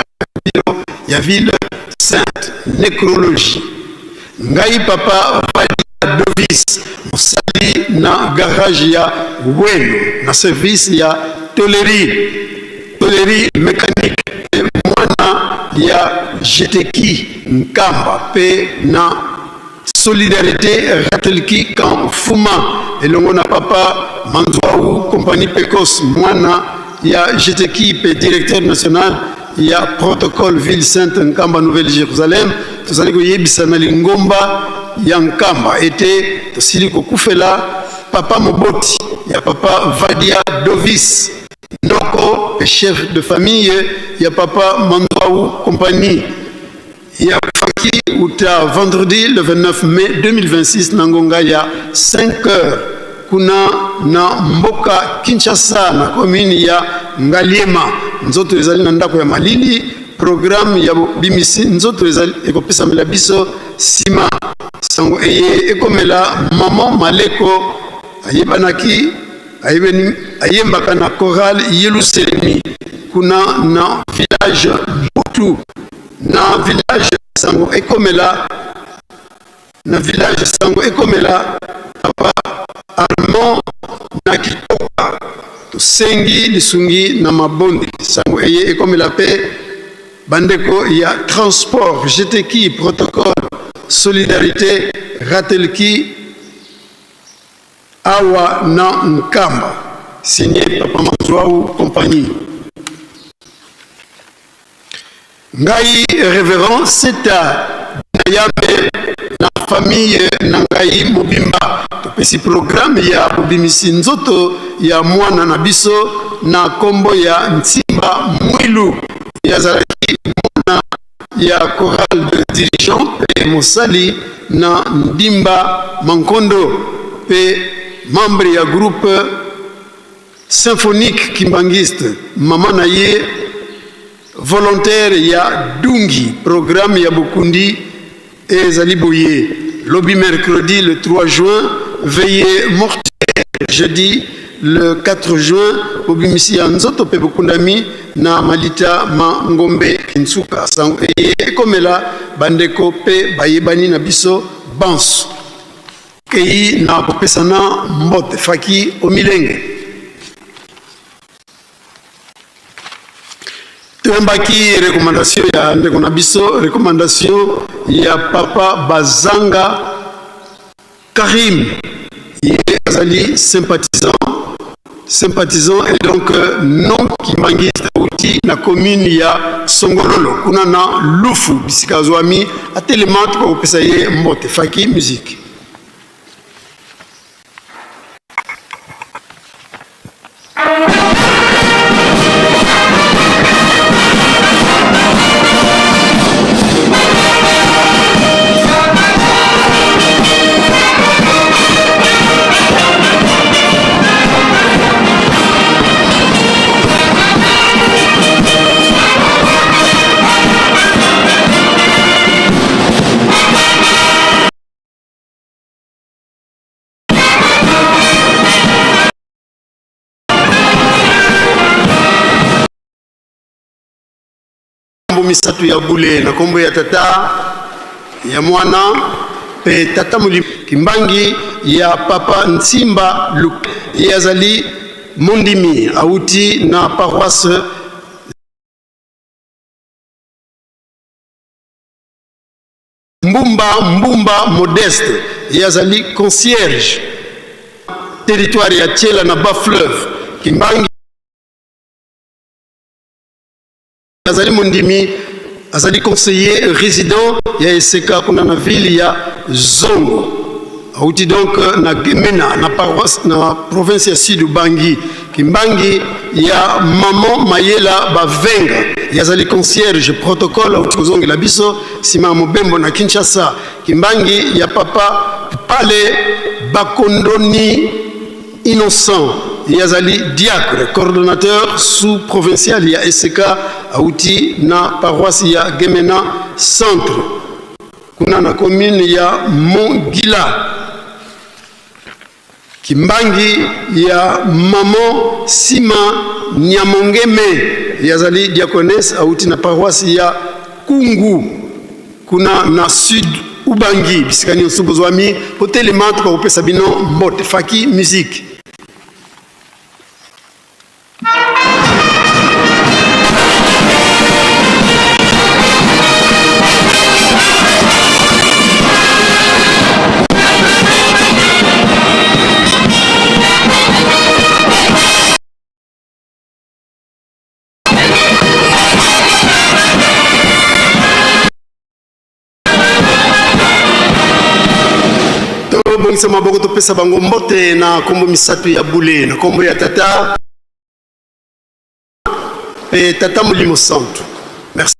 ya ville sainte nécrologie ngai papa Dovis mosali na garage ya Weno na service ya tolerie mécanique mwana ya jeteki Nkamba pe na solidarité ratelki kan fuma elongo na papa Manzouaou compagnie Pecos mwana ya jeteki pe directeur national ya protocole ville sainte Nkamba Nouvelle Jérusalem tozali koyebisa na lingomba ya Nkamba ete tosili kokufela papa Moboti ya papa Vadia Dovis Noko chef de famille ya papa Manzouaou compagnie ya Faki uta vendredi le 29 mai 2026 nangonga ya 5 heures kuna na mboka Kinshasa na commune ya Ngaliema nzoto ezali na ndako ya Malili programme ya bimisi nzoto ezali ekopesa mela biso sima sango eye ekomela maman Maleko ayebanaki ayembaka na chorale Yeluselemi kuna na village Butu na village sango ekomela papa Armand na Kitoka tosengi lisungi na mabondi sango eye ekomela pe bandeko ya transport jeteki protocole solidarité ratelki awa na Nkamba signé papa Manzouaou compagnie ngai révérend Seta Nayame na famille Nangai Mobimba topesi programme ya bobimisi nzoto ya mwana na biso na kombo ya Ntimba Mwilu ya zalaki mwana ya chorale de dirigeant pe mosali na Ndimba Mankondo pe membre ya groupe symphonique kimbangiste mama na ye volontaire ya Dungi programme ya Bukundi et Zaliboye lobby mercredi le 3 juin veillée mortuaire jeudi le 4 juin obimisi ya nzoto pe Bukundami na Malita Mangombe Kinsuka sango ekomela bandeko pe bayebani na biso banso kei na kopesana mbote faki omilenge Tembaki recommandation ya ndeko na biso recommandation ya papa Bazanga Karim il est azali sympathisant et donc non kimbangiste outi na commune ya Songololo kuna na Lufu bisika zwami atelema ko pesa ye mbote faki musique misatu ya bule na kombo ya tata ya mwana pe tata muli kimbangi ya papa Ntimba Luk yazali mondimi auti na paroisse Mbumba Modeste yazali concierge territoire ya Tiela na bas fleuve kimbangi azali mondimi azali conseiller résident ya eseka kuna na ville ya Zongo auti donc na Gemena na paroisse na province ya Sud Ubangi kimbangi ya maman Mayela Bavenga yazali concierge protocole auti kozongela biso sima mobembo na Kinshasa kimbangi ya papa Pale Bakondoni Innocent yazali diacre coordonnateur sous-provincial ya SK auti na paroisse ya Gemena centre kuna na commune ya Mongila kimbangi ya maman Sima Nyamongeme yazali diaconesse auti na paroisse ya Kungu kuna na Sud Ubangi bisikani osubozwami hotel matre kwa upesa bino mbote faki musique. tobongisa maboko topesa bango mbote na kombo misatu ya bule na kombo ya tata pe tata Molimo Santo. Merci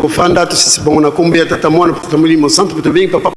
kofanda tosisi bango na kombo ya tata mwana tata Molimo Santo pe tobengi papa.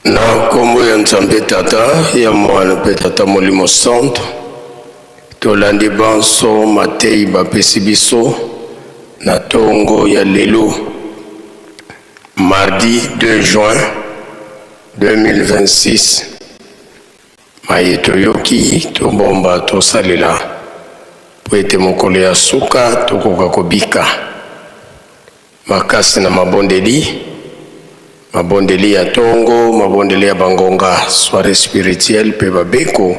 Na kombo ya Nzambe tata ya mwana pe tata Molimo Santo tolandi banso matei bapesi biso na tongo ya lelo mardi 2 juin 2026 mayeto yoki tobomba tosalela po ete mokolo ya suka tokoka kobika makasi na mabondeli ya tongo, mabondeli ya bangonga, soirée spirituelle pe babeko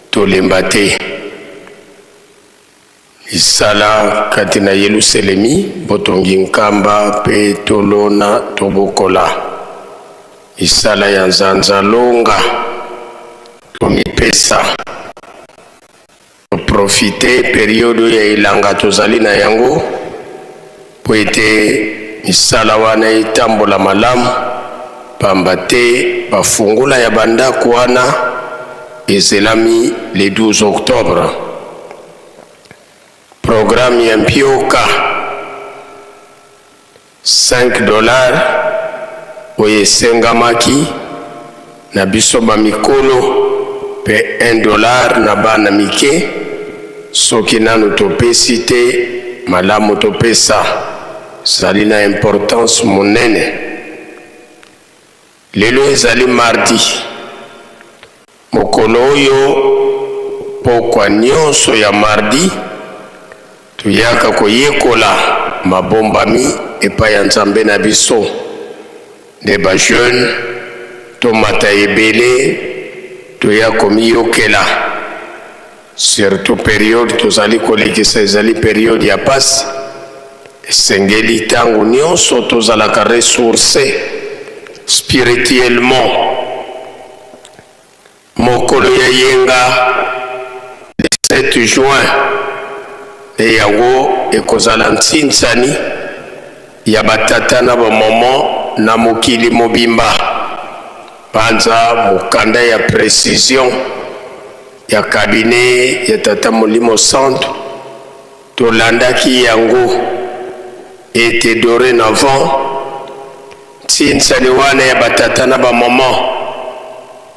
tolemba te. Isala kati na Yerusalemi botongi nkamba pe tolona tobokola. Isala ya nzanza longa tomipesa profite periode ya ilanga tozali na yango po ete misala wana itambola malamu pamba te bafungula ya bandako wana ezelami le 12 octobre. Programme ya mpioka $5 oyo esengamaki na biso bamikolo pe $1 na bana mike soki nanu topesi te malamu topesa zali na importance monene. Lelo ezali mardi mokolo oyo pokwa nyonso ya mardi tuyaka koyekola mabombami epai ya Nzambe na biso de ba jeune tomata ebele toya komiyokela surtout période tozali kolekisa ezali période ya pasi esengeli tangu nyonso tozalaka ressourcé spirituellement. Mokolo ya yenga le 7 juin eyango ekozala ntinsani ya batata na bamama na mokili mobimba panza mokanda ya précision ya cabinet ya tata Molimo Santo tolandaki yango ete dorénavant ntinsani wana ya batata na bamama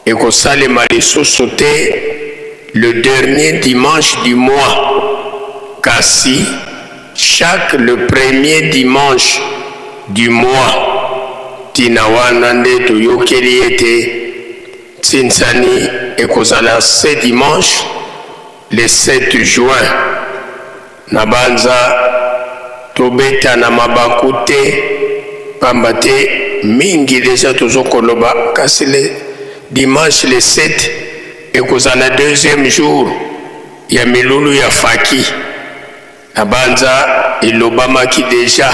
ekosalema lisusu te le dernier dimanche du mois kasi chaque le premier dimanche du mois tina wana nde toyokeli ete ntinsani ekozala ce dimanche le 7 juin na banza tobeta na mabaku te pamba te mingi deja tozokoloba kasi le dimanche le 7 ekozala deuxième jour ya milulu ya faki na banza ilobamaki deja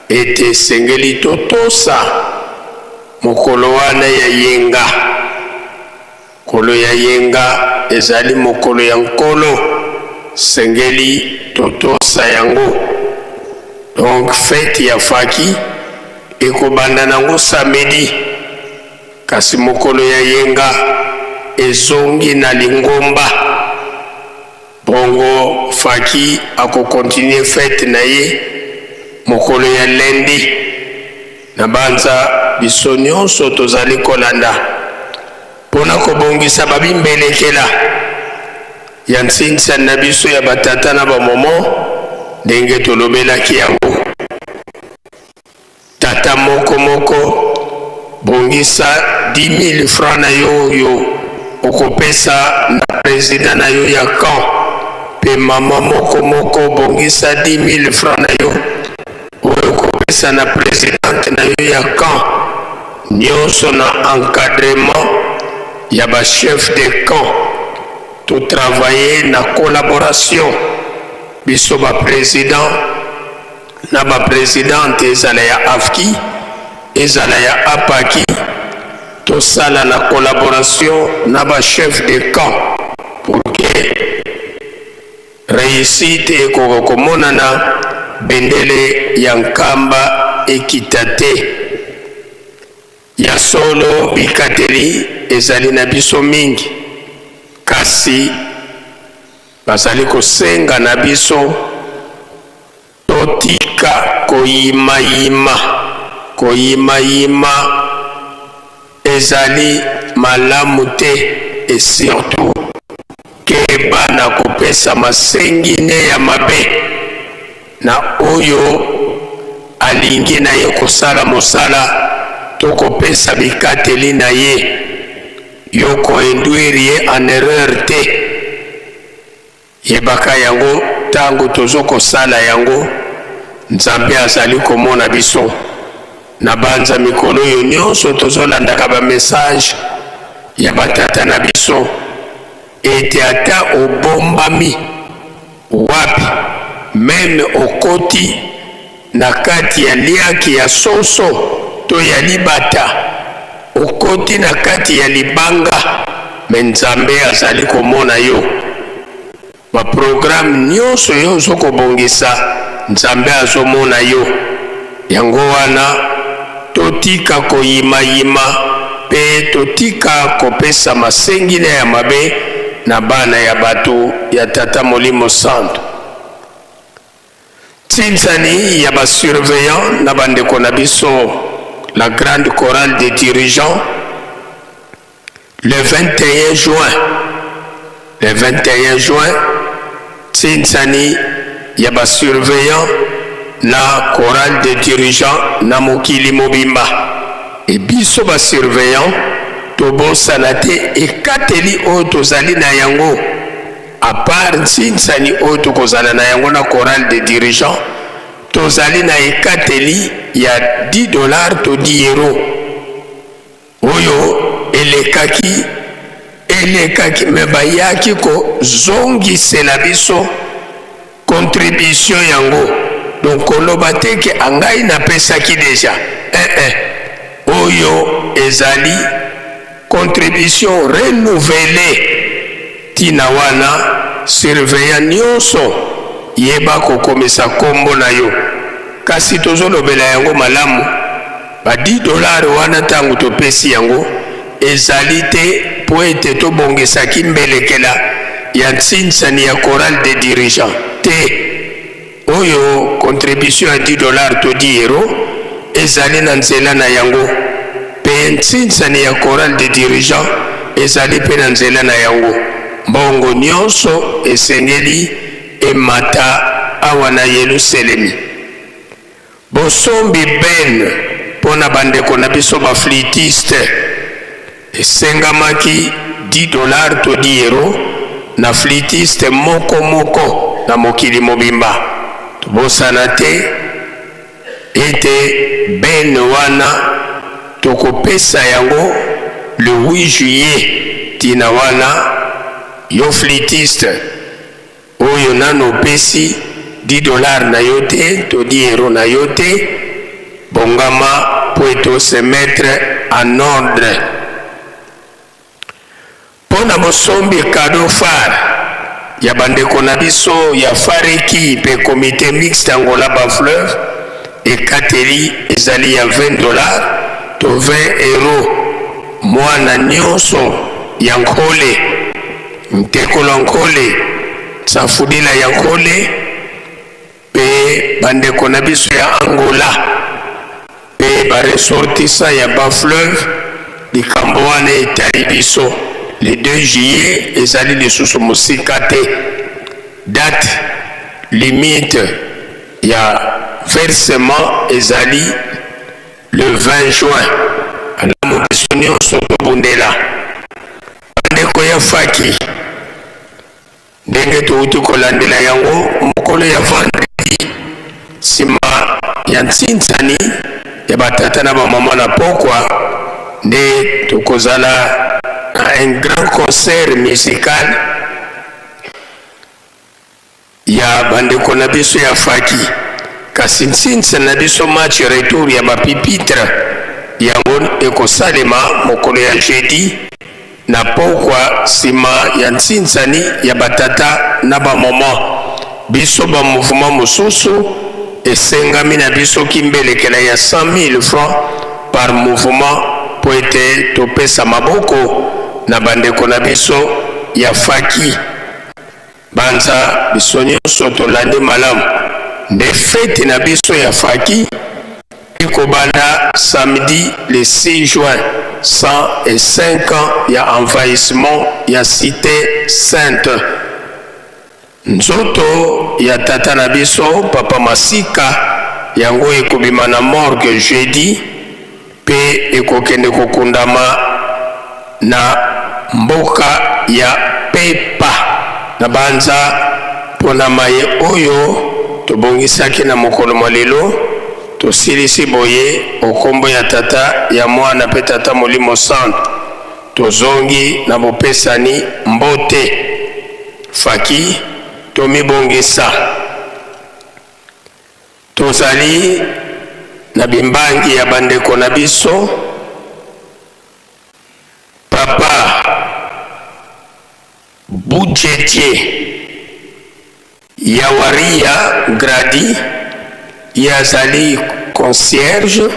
ete sengeli totosa mokolo wana ya yenga. Kolo ya yenga ezali mokolo ya nkolo sengeli totosa yango. Donc fête ya faki ekobanda nango samedi kasi mokolo ya yenga ezongi na lingomba bongo faki ako continue fête na ye mokolo ya lendi na banza biso nyonso tozali kolanda mpona kobongisa babimbelekela ya nsinisa na biso ya batata na bamomo ndenge tolobelaki yango. Tata moko bongisa 10,000 francs na yo oyo okopesa na président na yo ya camp, pe mama moko bongisa 10,000 francs na yo oyo okopesa na présidente na yo ya camp, nyonso na encadrement ya ba chef de camp. To travailler na collaboration biso ba président na ba présidente ezala ya AFKI ezala ya APAKI, to sala na collaboration na ba chef de camp pour que réussite ekokomonana bendele ya nkamba ekitate ya solo bikateli ezali na biso mingi, kasi bazali kosenga na biso totika koyimayima ezali malamu te, et surtout ke bana kopesa masengine ya mabe na oyo alingi na ye kosala mosala tokopesa bikateli na ye yo koinduire ye en erreur te. Yebaka yango tango tozo kosala yango Nzambe azali komona biso na banza mikolo yo nyonso tozolandaka ba message ya batata na biso ete ata obombami wapi meme okoti na kati ya liaki ya soso to ya libata, okoti na kati ya libanga, me Nzambe azali komona yo. Ba programme nyonso yo zoko bongisa Nzambe azomona yo. Yango wana totika koyimayima pe totika kopesa masengine ya mabe na bana ya bato ya Tata Molimo Santo. Tsinzani ya ba surveillant na bandeko na biso la grande chorale des dirigeants le 21 juin Tsinzani ya ba surveillant na chorale des dirigeants na mokili mobimba et biso ba surveillant tobosana te ekateli oyo tozali na yango à part Tsinzani oyo tokozala na yango na chorale des dirigeants tozali na ekateli ya $10 to €10 oyo elekaki me bayaki kozongisela biso contribution yango. Donc koloba te ke angai napesaki deja oyo ezali contribution renouvelée tina wana surveillant nyonso yeba kokomisa kombo na yo. Kasi tozolobela yango malamu ba $10 wana tango topesi yango ezali te po ete tobongisaki mbelekela ya Tsinzani ya chorale des dirigeants te. Oyo contribution ya $10 to €10 ezali na nzela na yango, pe Tsinzani ya chorale des dirigeants ezali pe na nzela na yango. Mbongo nyonso esengeli emata awa na Yerusalemi. Bosombi ben pona bandeko na biso ba flûtiste esengamaki $10 to €10 na flûtiste moko na mokili mobimba. Tobosana te ete ben wana tokopesa yango le 8 juillet tina wana yo flûtiste oyo nano pesi $10 na yo te to €10 na yo te, bongama po eto se mettre en ordre. Pona bosombi cadeau phare ya bandeko na biso ya Fareki pe comité mixte Angola Bas-Fleuve ekateli ezali ya $20 to €20 mwana nyonso ya nkole ntekolo nkole safudila ya nkole pe bandeko na biso ya Angola pe baresortisa ya bafleuve likambo wana etali biso le 2 juillet ezali lisusu mosika te. Date limite ya versement ezali le 20 juin. Alamu biso nyonso tobundela bandeko ya faki ndenge touti kolandela yango mokolo ya vendredi nsima ya ntsintsani ya batata na bamama na pokwa nde tokozala na un grand concert musical ya bandeko na biso ya faki. Kasi ntsinsa na biso match retour ya bapipitre yango ekosalema mokolo ya jeudi na pokwa nsima ya ntsintsani ya batata na bamama. Biso ba mouvement mosusu esengami na biso kimbelekela ya 100,000 francs par mouvement po ete topesa maboko na bandeko na biso ya faki. Banza biso nyonso tolandi malamu nde fete na biso ya faki ekobanda samedi le 6 juin 105 ans ya envahissement ya cité sainte. Nzoto ya tata na biso papa Masika yango ekobima na morgue jeudi pe ekokende kokundama na mboka ya Pepa na banza pona maye oyo tobongisaki na mokolo malelo tosilisi boye okombo ya tata ya mwana pe tata Molimo Santo tozongi na bopesani mbote faki tomibongisa. Tozali na bimbangi ya bandeko na biso papa budgetier ya Waria Gradi yazali concierge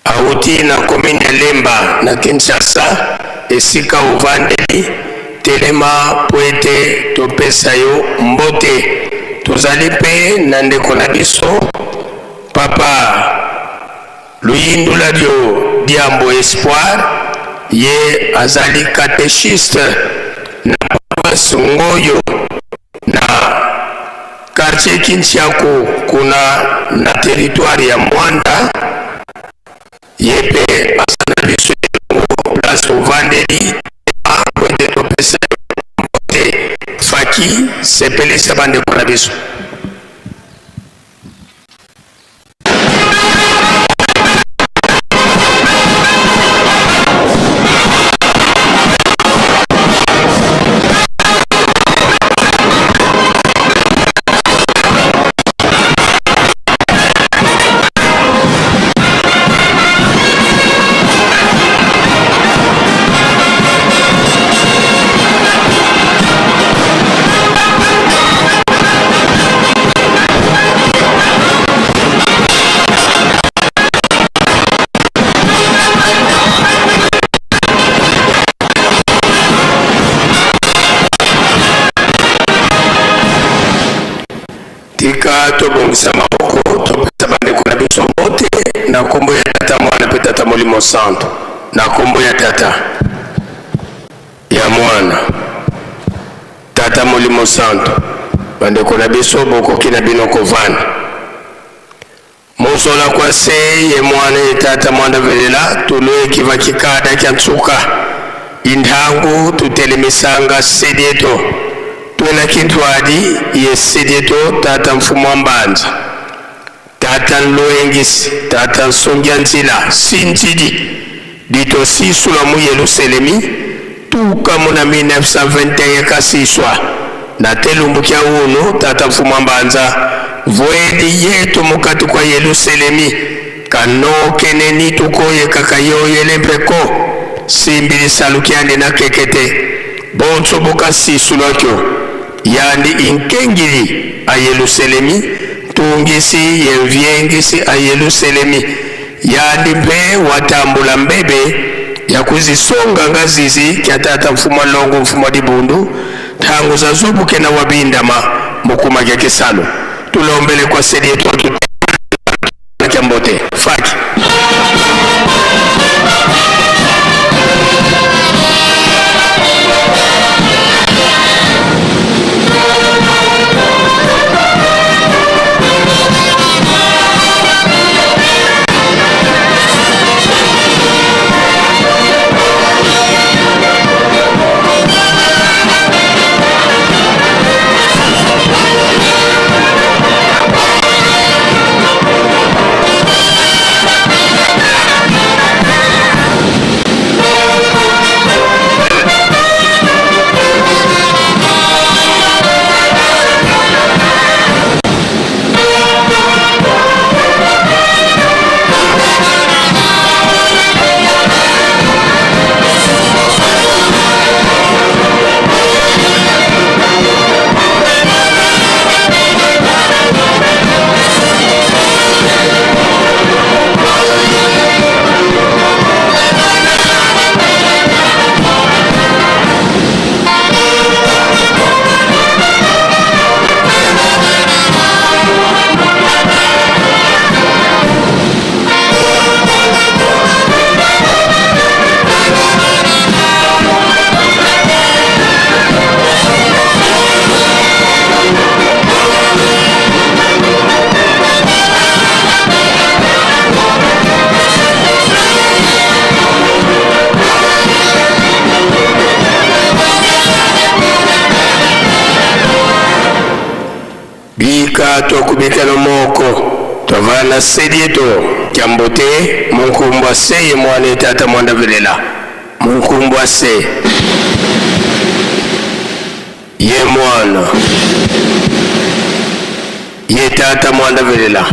auti na commune ya Lemba na Kinshasa esika uvandeli telema po ete topesa yo mbote. Tozali pe na ndeko na biso papa Luyindula Dio Diambo Espoir ye azali catéchiste na paroisse Ngoyo na quartier Kinshako kuna na territoire ya Mwanda. Ye pe asana biso place uvandeli akwete topesa mbote faki sepelisa bandeko na biso. Tika tobongisa maboko topesa bandeko na biso mbote na kombo ya tata mwana pe tata Molimo Santo na kombo ya tata ya mwana tata Molimo Santo bandeko na biso bokoki na bino kovanda mosola kwa se ye mwana ye tata mwana velela tolo ekiva kikada kya ntsuka indhangu tutelemisanga sedieto twena kintwadi ye sedieto tata mfumo mbanza tata nloengisi tata nsongya nzila sinjidi dito sisula mu Yerusalemi tuka muna 1921 kasiswa na telumbu kya uno tata mfumo mbanza voedi yetu mukati kwa Yerusalemi kano keneni tukoye kakayoyele mpeko simbili salukiani na kekete bonso boka sisulakyo yandi inkengili a Yerusalemi tungisi yenvyengisi a Yerusalemi yandi mpe watambula mbebe ya kuzisonga ngazizi kiatata mfumo longo mfumo dibundu tangu za zubuke na wabindama mukuma kya kisalo tulombele kwa sedi yetu na Kyambote faki tokubika no moko tovana sedieto Kyambote munkumbwa se mwana tata mwanda velela munkumbwa se ye mwana ye tata mwanda velela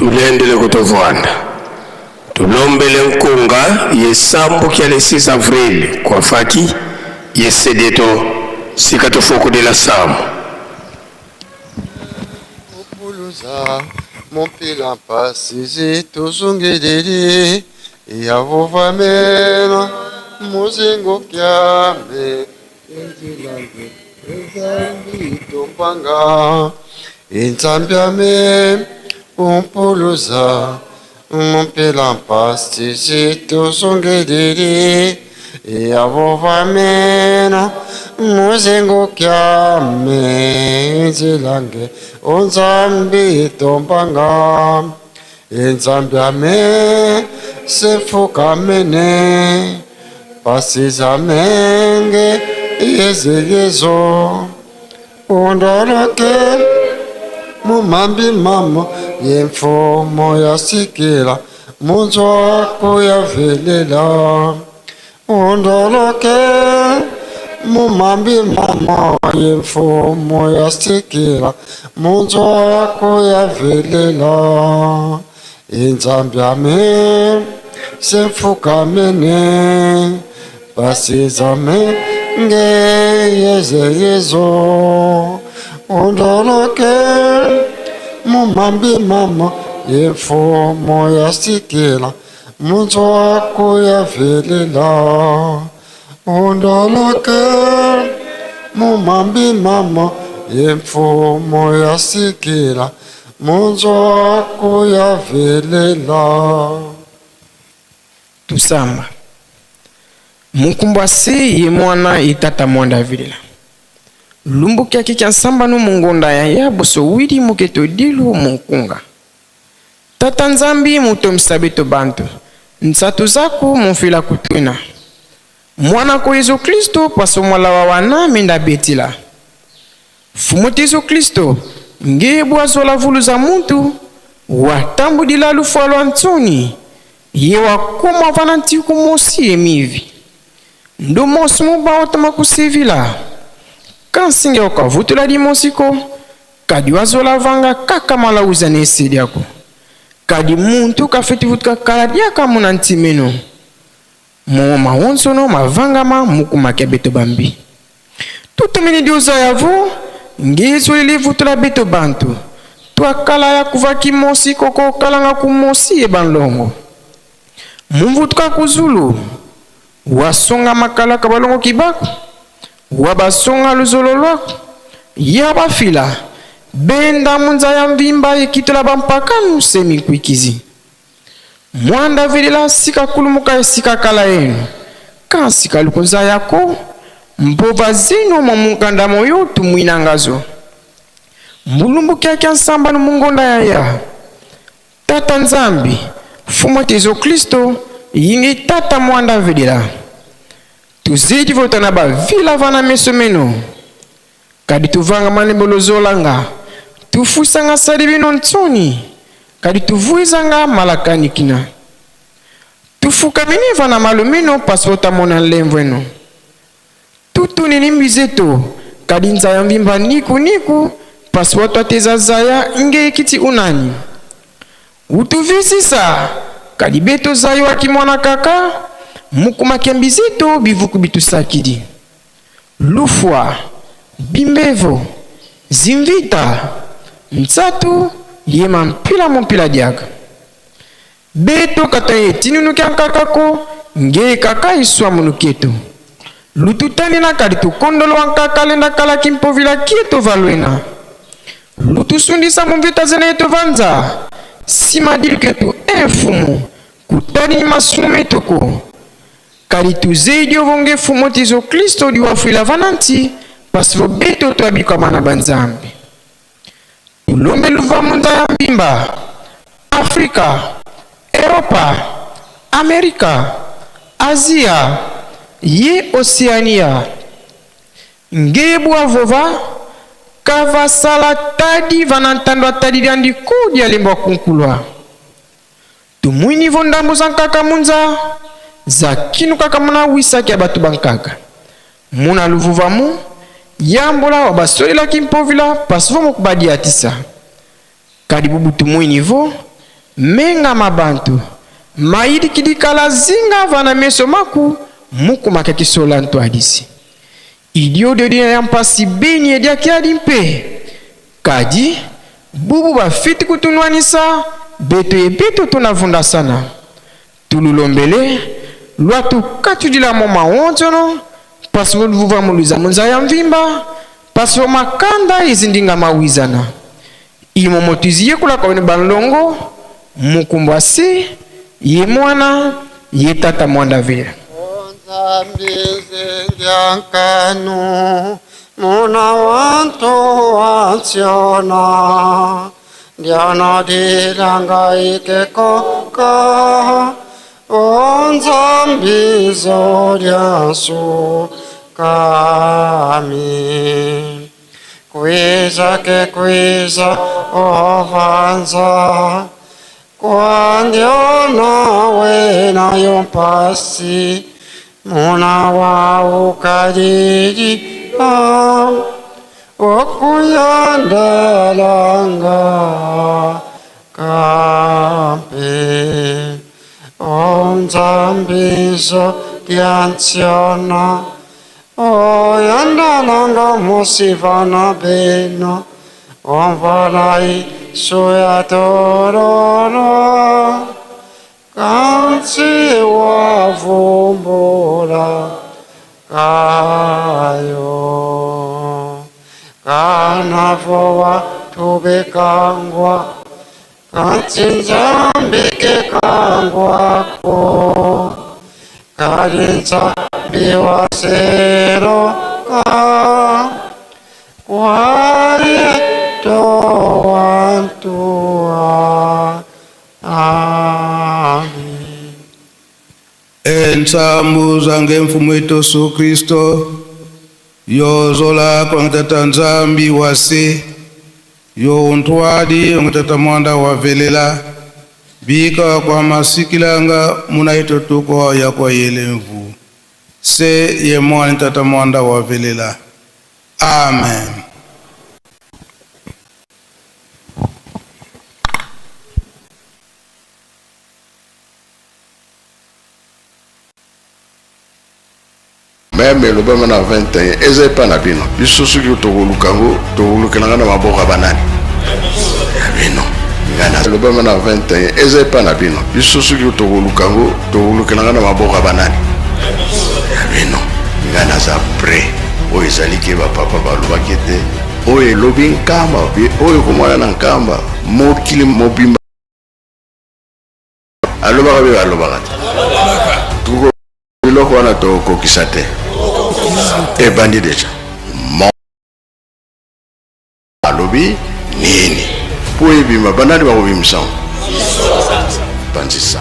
tulendele kutovanda tulombele nkunga yesambu kya le 6 avril kwa faki yesedeto sikatofoko de la samu Opuluza mompila pasizi tuzungilili yavuvamela muzingo kyame enzilange ezambi tompanga enzambyame Opuluza mompila pasizi tuzungilili yavuvamela muzingo kyame enzilange onzambi tompanga enzambyame sefukamene pasizamenge yezeyezo ondoroke mumambi mamo yemfumo yasikila munzo kuyavelela undoloke mumambi mama yemfumo yasikila munzo kuyavelela inzambi yami semfukamene basizame ngeyezeyezo undoloke mumambi mama yemfumo yasikila munzo wako yavelela undoloke mumambi mama yemfumo yasikila munzo wako yavelela. Tusamba mukumbwasi ye mwana itata mwanda vilela lumbuki akiki ansamba nu mungonda ya boso widi muketo dilu munkunga tata nzambi mutomisa beto bantu nsatu zaku mufila kutwina mwana ko Yesu Kristo paso mwala wa wana minda betila fumuti Yesu Kristo ngebwa zola vulu za muntu watambu dila lufalo antoni ye wakuma vananti kumosi emivi ndo mosi muba otama kusevila kansinge okavutula di mosiko kadi wazola vanga kakamala uzane esediako kadi muntu kafeti vutuka kaladiaka munanti meno mo mahonsono mavangama mukumake beto bambi tutumini dioza yavu ngezolele vutula beto bantu tuakala ya kuvaki mosi koko kalanga kumosi ebanlongo mumvutuka kuzulu wasonga makala kabalongo kibako wabasonga luzolo lwako yabafila benda munza ya mvimba ekitola bampakanu semikwikizi mwanda velela sika kulumuka esika kala yenu kansika lukunza yako mbova zino mamukanda moyo tumwinangazo mbulumbuki yake ansamba numungonda yaya tata nzambi fumati Yesu Kristo yingi tata mwanda velela tuzidi votana ba vila vana meso meno kadi tuvanga manebolo zolanga tufusanga sadibino ntoni kadi tuvuizanga malakani kina tufuka mini vana malumino pasvota mona lemvweno tutuni nimbizeto kadi nzaya mbimba niku pasvota teza zaya inge kiti unani utuvisisa kadi beto zayo akimwana kaka mukumakembizito bivuku bitusakidi lufwa bimbevo zimvita nsatu yema mpila mumpila diaga beto kataye tinunu kyankakako nge kaka iswa munuketo lututani na kadi tukondolo wankaka lenda kala kimpovila kieto valwena lutusundisa mumvita zene yeto vanza sima diliketu enfumu kutani masumetoko kadi tuzeidi ovonge fumoti Yesu Kristo diwafila vananti pasvo beto tuabika mana banzambi tulombe luva munza ya mbimba Afrika, Europa, Amerika, Asia ye Oceania ngebu avova kava sala tadi vanantandwa tadi diandi kudi alimba kunkulwa tumwini vondambo zankaka munza za kinu kaka muna wisaki abatu bankaka muna luvuvamu yambola wabasolela kimpovila pasivo mokubadi atisa kadi bubutu mwinivo menga mabantu maidi kidikala zinga vana meso maku muku makakisola nto adisi idio de yampasi beni edia kiadi mpe kadi bubu bafiti kutunwanisa beto ebeto tunavunda sana tululombele lwatu katudila moma wontono pasivo luvuva muluza munza ya mvimba pasivo makanda izindinga mawizana imomotiziye kula kawene banlongo mukumbwasi ye mwana ye tata mwanda vile Onzambize ngyankanu muna wantu wansiona ndiana dilanga ikekoka onzambizo lyansu kami kwiza ke kwiza ovanza Quando nawe na yompasi muna wa ukariri okuyandalanga kampe onzambiso kiantiona oyandalanga musivana beno onvalai suya tororo kansi wavumbula kayo kanavowa tubekangwa kansinzambike kangwako kalinza biwasero towantua amen. Ensambu zange mfumu wetu Yesu Kristo yozola kwa ngata nzambi wase yo ntwadi ngata mwanda wa velela bika kwa masikilanga munaito tuko ya kwa yelemvu se ye mwana tata mwanda wa velela. Amen. Même le bama na 21 eza pa na bino biso soki tokolukango tokolukelanga na maboko banani bino ngana le bama na 21 eza pa na bino biso soki tokolukango tokolukelanga na maboko banani bino ngana za pre o ezali ke ba papa balobaki te o elobi nkamba oyo komwana na nkamba mokili mobimba alobaka be balobaka te tuko biloko wana tokokisa te ebandi deja alobi nini po ebima banani bakobimisango bandisa.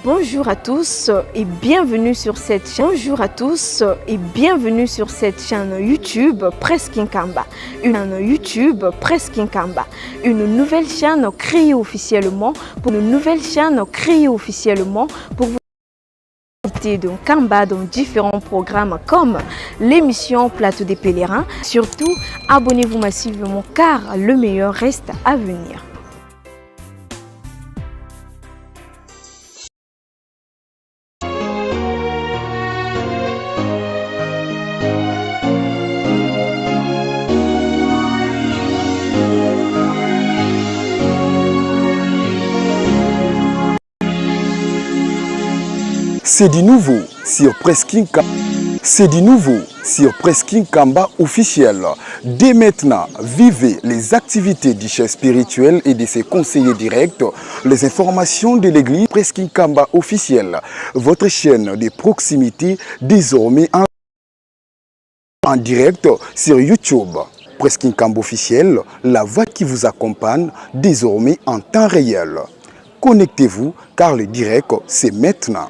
Bonjour à tous et bienvenue sur cette chaîne. Bonjour à tous et bienvenue sur cette chaîne YouTube Presque Nkamba. Une nouvelle chaîne créée officiellement pour vous de Nkamba dans différents programmes comme l'émission Plateau des Pèlerins. Surtout, abonnez-vous massivement car le meilleur reste à venir. C'est du nouveau sur Presque Nkamba officiel. Dès maintenant, vivez les activités du chef spirituel et de ses conseillers directs, les informations de l'église Presque Nkamba officiel, votre chaîne de proximité désormais en direct sur YouTube. Presque Nkamba officiel, la voix qui vous accompagne désormais en temps réel. Connectez-vous car le direct c'est maintenant.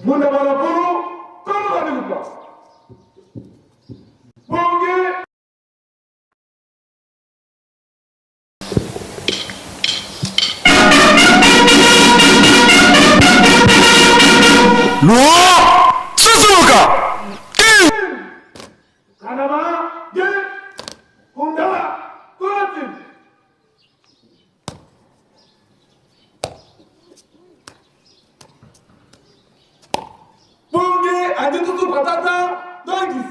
Munda Malapuru, comment allez-vous pas? Bongue. Loi Suzuka Kanama, Ge, Kundala, Kuratin. Bonge, Aditutu Patata, Dongis.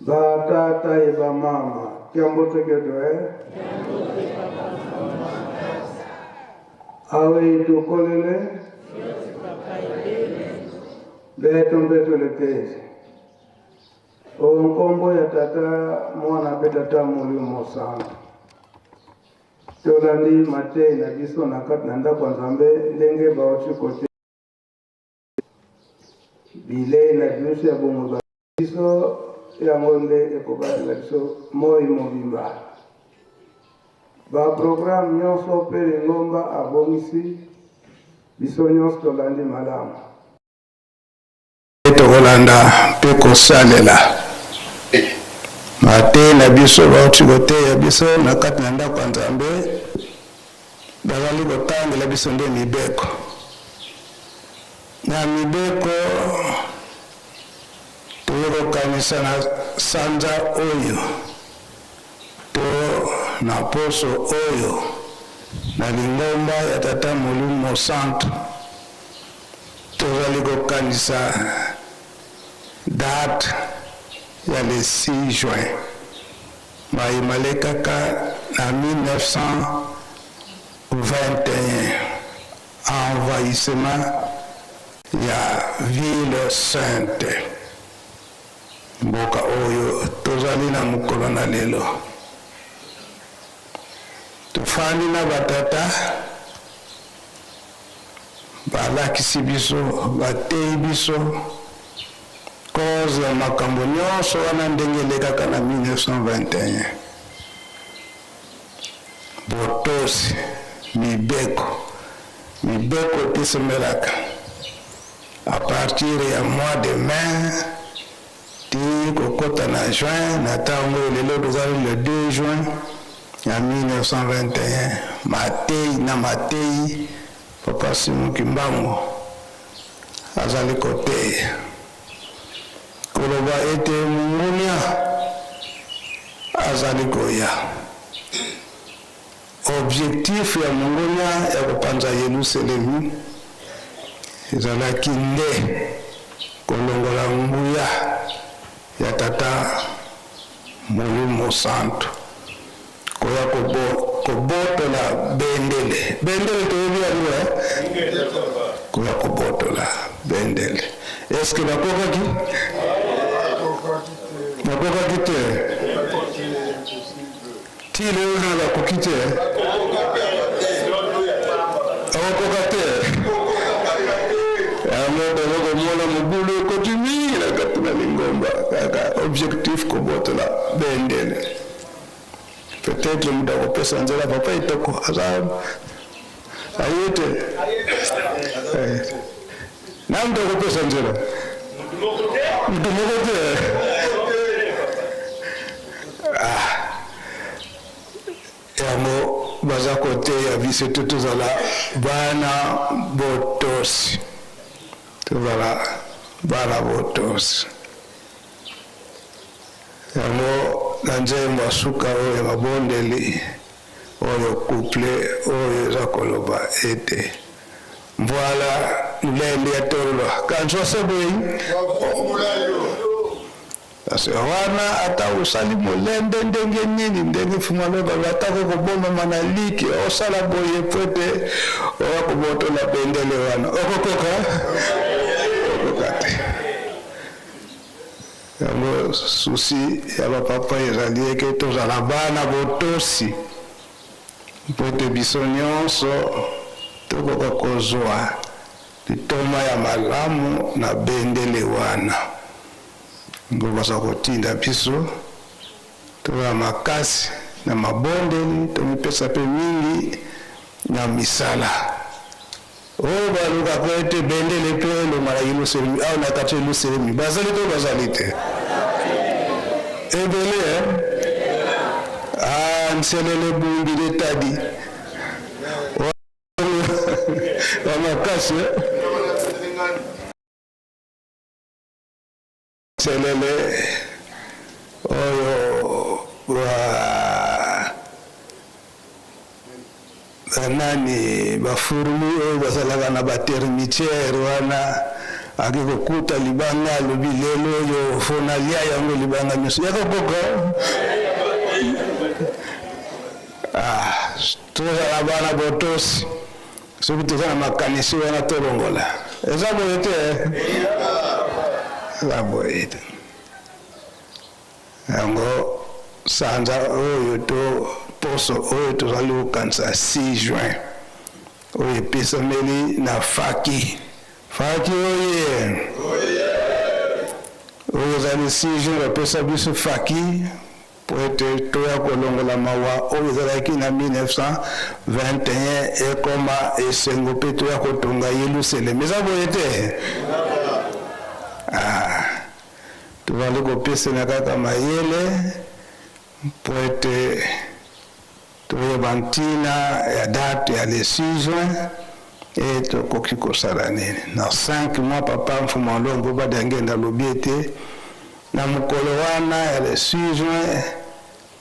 Ba tata et ba mama, kiambote kedoe. Awe itu kolele. Beto beto lekezi. Onkombo ya tata mwana betata mulimo sana. Tolandi mate na biso na kat nanda kwa nzambe ndenge baochi kote. Bile na biso ya bomo biso ya ngonde ekobati na biso moi mobimba. Ba program nyonso pere ngomba abongisi biso nyonso tolandi malamu. Tokolanda mpe kosalela mate na biso bauti koteya biso na kati na ndako ya nzambe bazali kotangela biso nde mibeko na mibeko toyokokanisa na sanza oyo to na poso oyo na lingomba ya tata Molimo Santo tozali kokanisa date ya le 6 juin maimale kaka na 1921 envahissement ya ville sainte mboka oyo tozali na mokolo na lelo tofandi na batata balakisi biso bateyi biso cause ya makambo nyonso wana ndenge elekaka na 1921 botosi mibeko epesemelaka a partir ya mois de mai ti kokota na juin na ntango lelo tozali le 2 juin ya 1921 mateyi Papa Simuki Mbango azali koteya koloba ete mungunia azali koya objectif ya mungunia ya kopanza Yerusalemu ezalaki nde kolongola nguya ya tata Molimo Santo koya kobotola bendele toyebi yango koya kobotola bendele eske bakokaki te ti lelo na bakoki te abakoka te yango tozokomona mobulu ekoti mingi na kati na lingo ngomba kaka objectif kobotola bendele peut-être mudakopesa nzela papa itoko azabu ayete na mudakopesa nzela mtu mokote yango baza kote ya bise tozala bana botosi tozala bana botosi yango na nzembo asuka oyo mabondeli oyo couple oyo eza koloba ete mvoila mulende ya tolo kanso seboi parce wana ata usali molende ndenge nini ndenge fumaloba batako koboma manaliki osala boye pwete oya kobotola bendele wana okokoka yango susi ya bapapa ezali eke tozala bana botosi mpo ete biso nyonso tokoka kozwa litoma ya malamu na bendele wana ngo baza kotinda biso tozala makasi na mabondeli tomipesa mpe mingi na misala oyo balukaka ete bendele mpe elongwa na yelusalemi awa na kati ya yelusalemi bazali to bazali te ebele nselele bumbi letadi wamakasi nselele oyo nani bafurumi oyo bazalaka na batermitiere wana akikokuta libanga alobi lelo oyo fona lia yango libanga nyonso yakokoka tozala bana botosi soki toza na makanisi wana tolongola eza boye te eza boye te yango sanza oyo to poso oyo tozali kokanisa 6 juin oyo epesameli na faki oye oyo ezali 6 juin bapesa biso faki po ete toya kolongola mawa oyo ezalaki na 1921 ekoma esengo mpe toya kotonga yelusalemi eza boye te tozali kopesana kaka mayele po ete toyeba ntina ya date ya le 6 juin e tokoki kosala nini na 5 mois papa mfuma lombo badangenda lobi ete na mokolo wana ya le 6 juin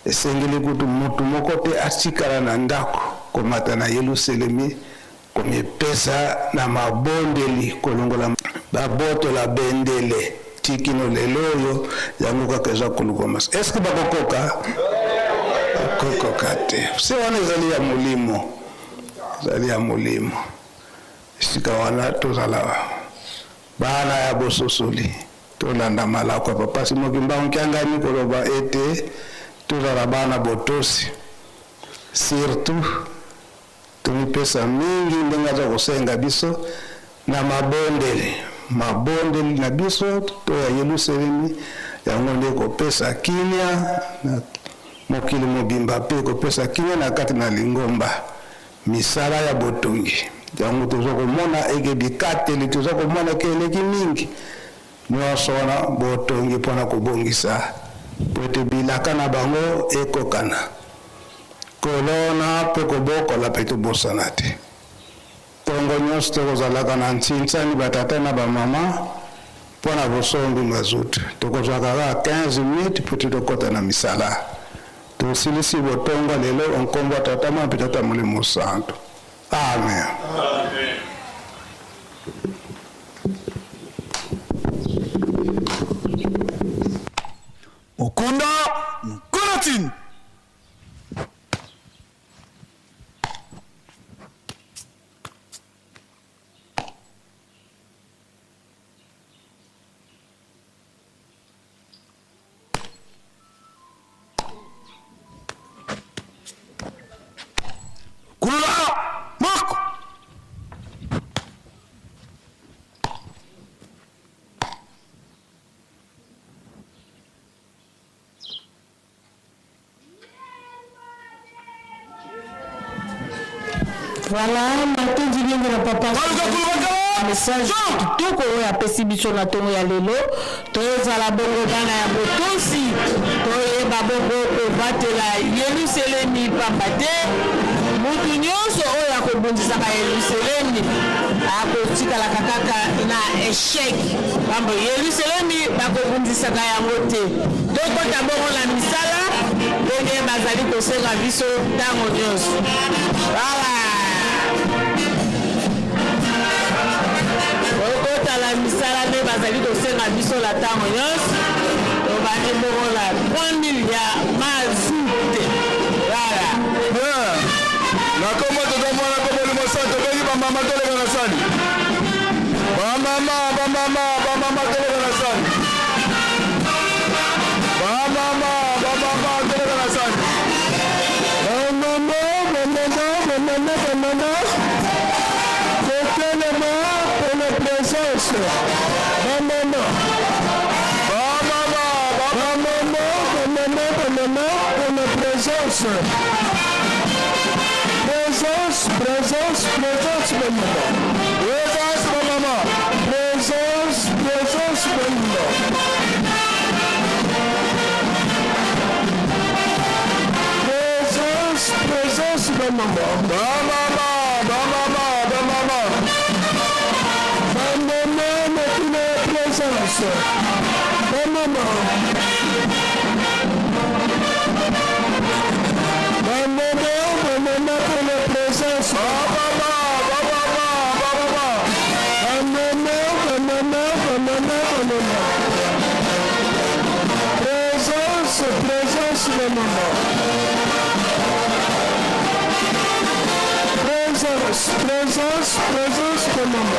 esengeli kutu mutu moko te atikala na ndako komata na yelusalemi komipesa na mabondeli kolongola babotola bendele tikino lelo oyo yango kaka eza koluka masa eske bakokoka bakokoka te se wana ezali ya molimo ezali ya molimo esika wana tozala bana ya bososoli tolanda malako ya papa simoki mbango kiangani koloba ete tozala bana botosi surtout tomipesa mingi ndenge aza kosenga biso na mabondeli na biso to ya yelusalemi yango nde kopesa kimia na mokili mobimba mpe kopesa kimia na kati na lingomba misala ya botongi yango toza komona eke bikateli toza komona ke eleki mingi nyonso wana botongi mpona kobongisa po ete bilaka na bango ekokana kolona mpe kobokola mpe tobosana te ntongo nyonso tokozalaka na ntintsani batata na bamama mpona bosombi mazutu tokozwaka kaka 15 minutes mpo tokota na misala tosilisi botongo lelo onkombo tata mwa mpe tata molimo santo amen Mukunda Mkonatin. Kula Mako. Voilà, matin du bien de papa. Message kitoko oyo apesi biso na tongo ya lelo tozala bongo bana ya botosi toyeba bongo kobatela Yerusalemi pamba te mutu nyonso oyo akobundisaka Yerusalemi akotikalaka kaka na échec pamba Yerusalemi bakobundisaka yango te tokota bongo na misala ndenge bazali kosenga biso ntango nyonso voilà. Okotala misala nde bazali kosenga biso la ntango nyonso tobandi bongo la 3000 ya mazute voilà nakoma tota mwana koboli mosa tobengi bamama toleka na sani bamama toleka na sani bamama toleka na sani bamama totelema pour la présence bamama pour la présence présence bamama présence bamama présence bamama présence bamama pour la présence présence bamama présence bamama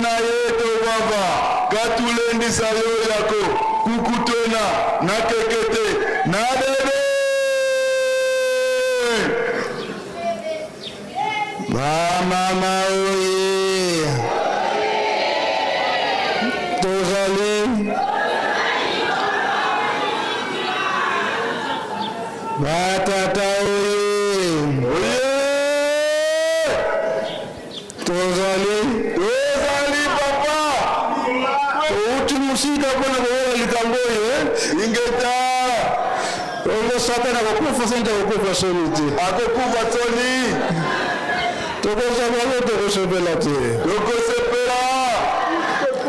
na yeto baba katulendisa yo yako kukutona na kekete na dede mama oye tozali batata oye tozali papa outi musika kona koyela likambo oyo ingeta ongo satana kokufa sente kokufa soni te akokufa soni tokozala yo tokosepela te tokosepela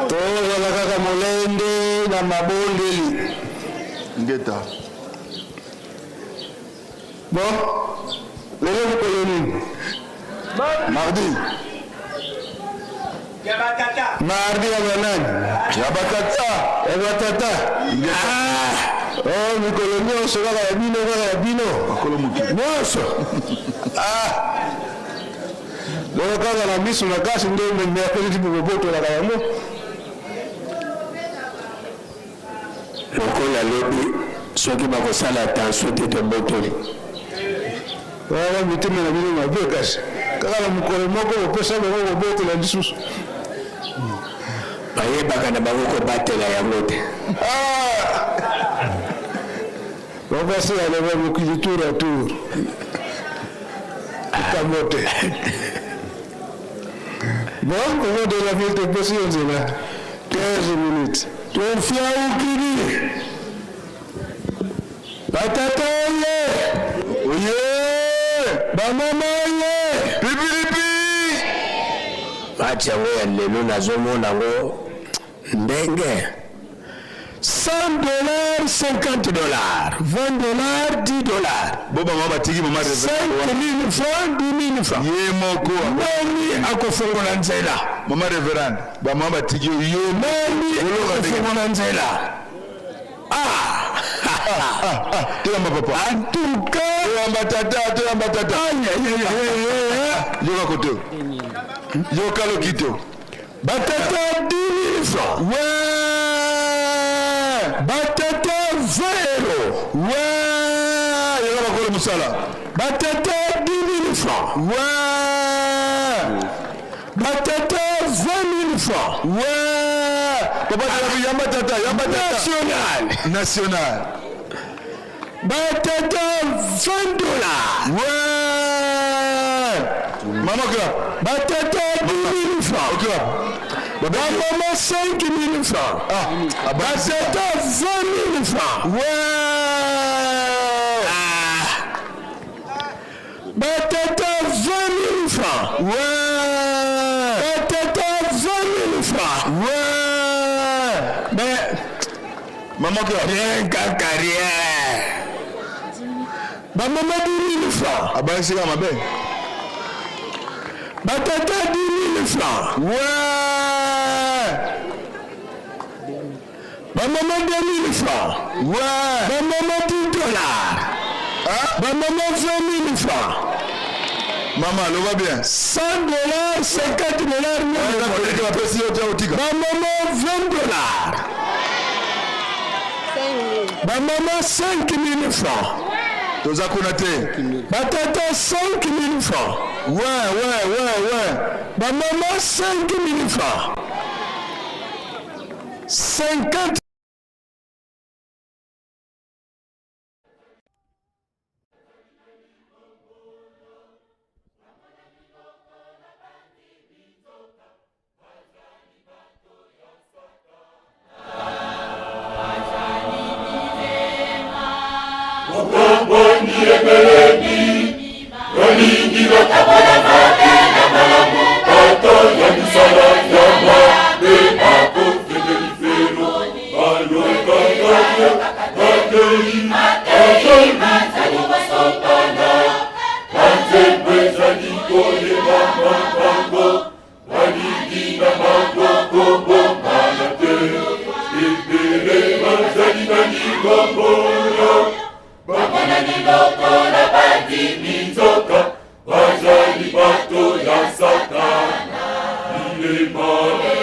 tozala kaka molende na mabondeli ngeta bon lelo mokolo nini mardi mardi ya banani ya batata mikolo nyonso kaka ya bino nyonso lelo kaka na miso na kasi nde mercredi bobotolaka yango lokola lobi soki bakosala attention te tobotoli wana mitema na bino mabe kasi kaka na mokolo moko opesa bango kobotola lisusu bayebaka na bango kobatela yango te babasi aleba mokili tour à tour ikambo te bon comment de la ville topesi yo nzela 15 minutes tofia ukili batata oye bamama oye pipilipi match yango ya lelo nazomona ngo ndenge $100, $50, $20, $10. Boba mama tigi mama reverend 5,000 francs, 10,000 francs. Ye moko. Nani akofongola nzela. Mama reverend, ba mama tigi yo nani akofongola nzela. Tuyamba papa. Antuka. Tuyamba tata. Yoka koto. Yoka lokito. Batata 10,000 francs. Batata 20 euros. Ouais, il y a encore musala. Batata 10,000 francs. Ouais. Batata 20,000 francs. Ouais. Papa, yamba tata. National. Batata $20. Ouais. Maman grave. Batata 10,000 francs. Grave. Maman 5,000 francs. Batata 20,000 francs. Ouais. Batata 20,000 francs. Ouais. Batata 20,000 francs. Ouais. Mais maman que rien qu'à carrière. Maman 10,000 francs. Ah ben c'est ma belle. Batata 10,000 francs. Ouais. Maman 2,000 francs. Ouais. Maman $10. Maman 20,000 francs. Maman, elle va bien. $100, $50. Maman $20. Maman 5,000 francs. Toza konate. Batata 5,000 francs. Ouais. Maman 5,000 francs. 50. Wajali bato ya Satana, ile mame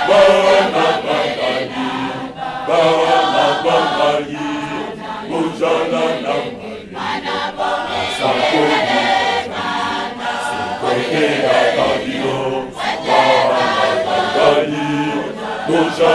Bye. Bana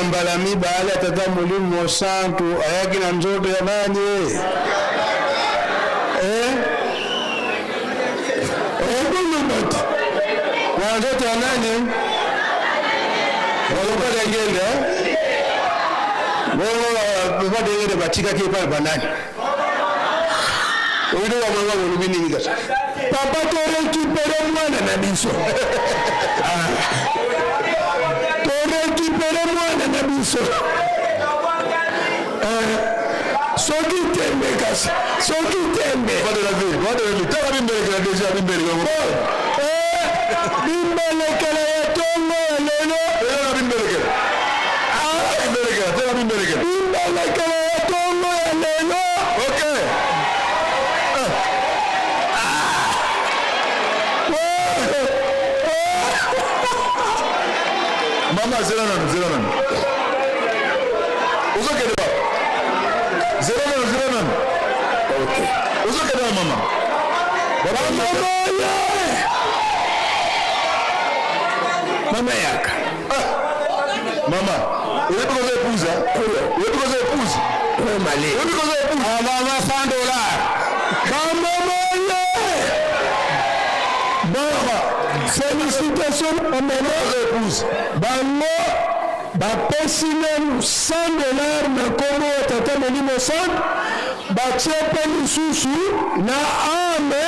mbalami baale atata Mulimo Santo ayaki na nzoto ya nani? Na nzoto ya nani? Walopata ngende Baba dengere batika kipa banani. Oido wa manga mulubini ngiga. Papa to récupérer mwana na biso. To récupérer mwana na biso. Soki tembe kasi. Soki tembe. What de la vie. Tala bimbele kala déjà bimbele ngo. Bimbele kala ya tongo lelo. Tala bimbele kala. Bimbele kala. Tala bimbele kala. Bimbele kala ya tongo lelo. Okay. Mama zero nan. Uzo kede zero nan. Okay. Uzo kede mama. Baba mama yaka. Mama, uwe tuko épouse. Uwe tuko épouse. Mali. Uwe tuko épouse. Mama $100. Mama Baba, félicitations à mon épouse. Bango, bapesi même $100 na komo tata Mulimo Santo, batiepe lisusu na ame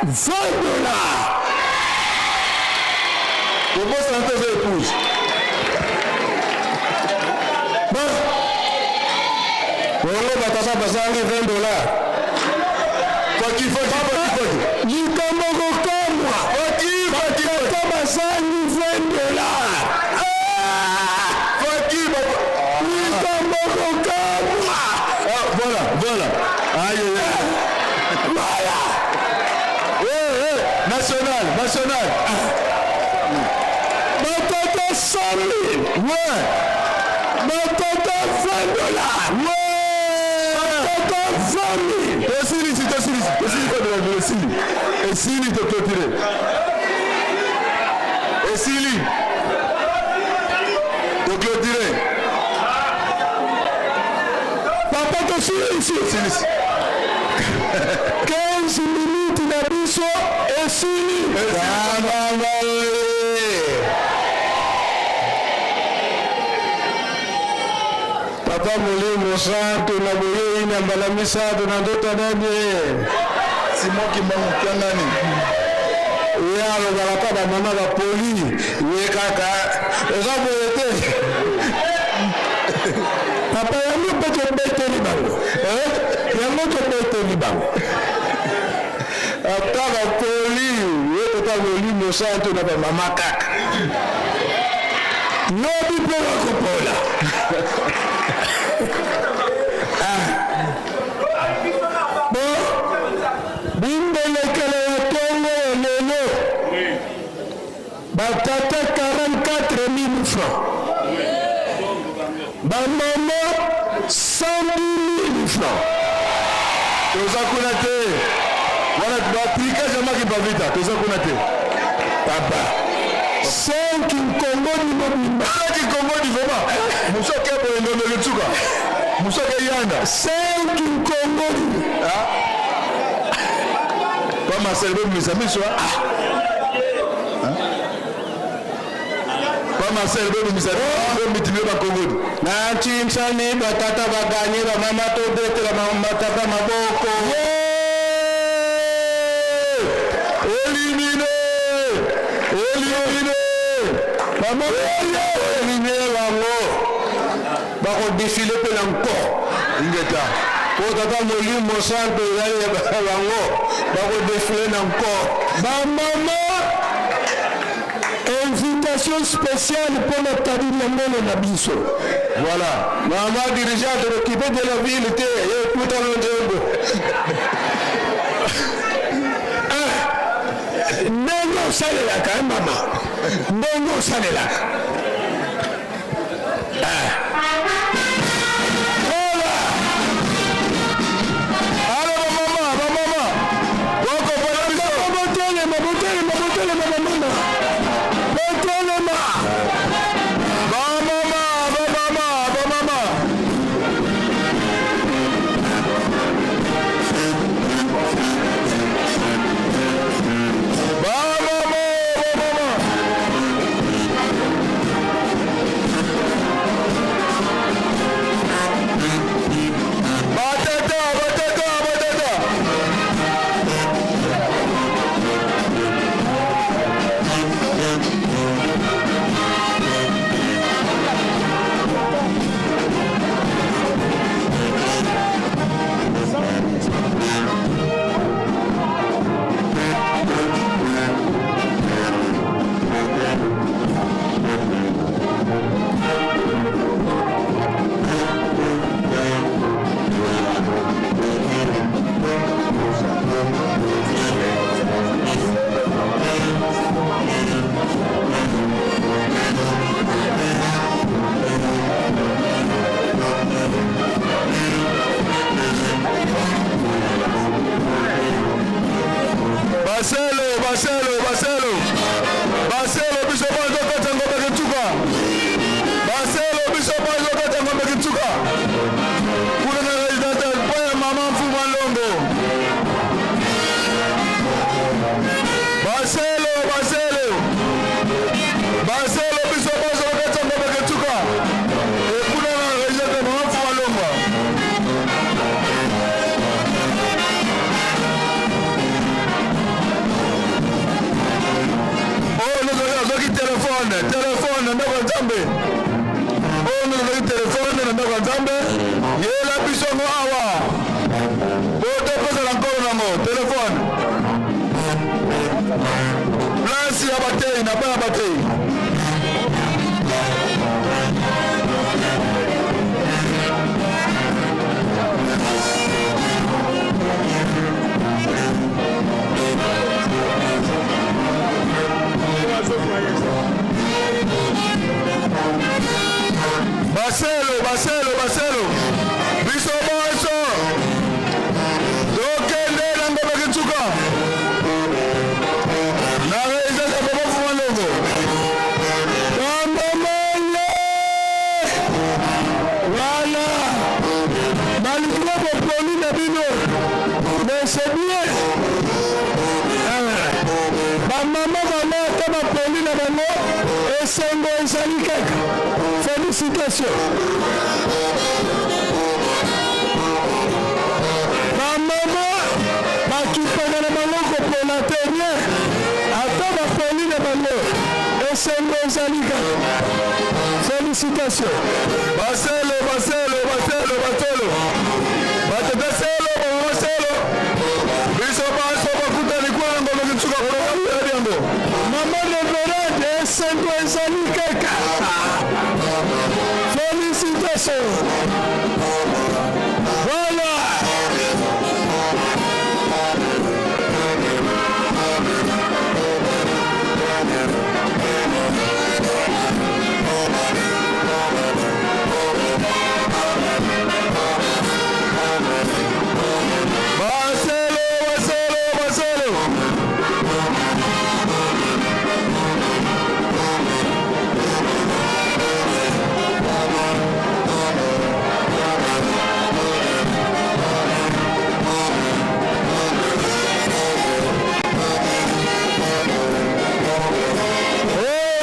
$20. Comment ça tes épouses? Bongo batata bazangi $20. Faki. Likamoko kamwa. Faki. Batata bazangi $20. Faki. Likamoko kamwa. Voilà. Aïe. Voilà. National. Batata 100 000. Ouais. Batata $20. Ouais. Batata 20 000. Essili te clôturer. Essili te clôturer. Papa te suit ici. 15 minutes na biso essili. Papa Mulimo Santo na boye ina mbalamisa na ndoto nani? Simon qui m'a montré nani? Ya lo balaka ba mama ba poli, ye kaka. Eza boyete. Papa yango pete bete ni bango. Yango to bete ni bango. Ata ba poli, ye Papa Mulimo Santo na ba mama kaka. No bi pela kopola. Bimbele kele ya tongo lelo. Batata 44 000 francs. Bamama 110 000 francs. Toza kuna te. Wana tunatrika jamaa kibavita. Toza kuna te. Papa. 5 Congo ni mobimba. 5 Congo ni voma. Musoke bo ndo letuka. Musoke yanda. 5 Congo ni. Pas Marcel Bébé, mes amis, soit. Pas Marcel Bébé, mes amis, mais tu veux pas Congo. Nanti msani batata baganye ba mama to dete la mama tata maboko. Éliminé. Mama éliminé bango. Ba ko défiler pe encore. Ingeta. Ko tata Mulimo Santo ya bango. Bako défiler encore. Maman, invitation spéciale pour notre Tabilango na biso. Voilà. Maman dirigeante occupée de la ville était écoute à l'enjeu. Ndongo salelaka mama. Ndongo salelaka. Mama. Baselo, Baselo. Baselo, biso bazo kata ngombe kituka. Baselo, biso bazo kata ngombe kituka. Kuna na resident kwa mama Mfuma Longo. Baselo, Baselo. Baselo, biso bazo kata ngombe kituka. Kuna na resident mama Mfuma Longo. Téléphone, ndako Nzambe. Oh, nous téléphone, ndako Nzambe. Yela bisongo awa. Boto pesa la ngoro nango, téléphone. Place ya batterie, na ba batterie. Baselo, Baselo, Baselo. Biso boso. Dokende nango bakituka. Na reza za baba Mfuma Longo. Bambamole. Voilà. Malgré vos produits de bino. Mais c'est bien. Bamama vama kama produit na bango. Et sengo ezali kaka. Félicitations. Ma maman, tu peux me demander pour la dernière. Attends, ma folie de Malo. Et c'est mes amis. Félicitations. Baselo, Baselo, Baselo, Baselo. Baselo, Baselo. Biso baso bakuta ni kwa ngo ngitsuka kwa yango. Maman de Verade, c'est mes amis kaka. Félicitations. Voilà. Baselo, Baselo, Baselo.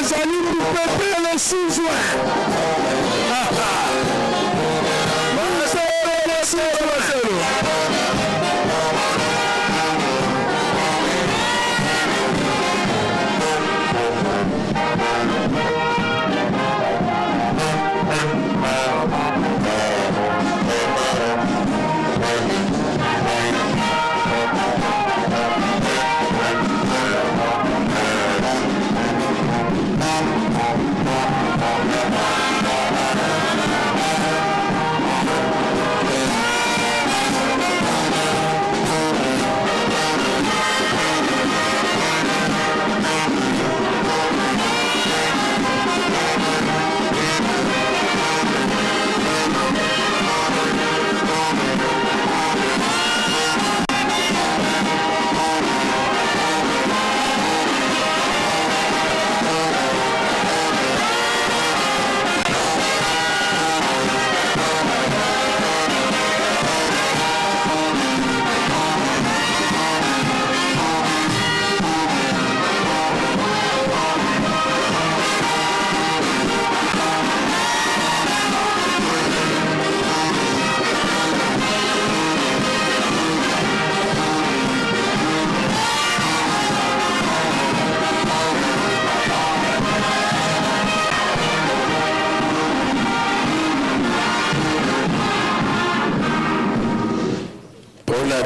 Salut pour Pépé le 6 juin. Marcelo, Marcelo, Marcelo.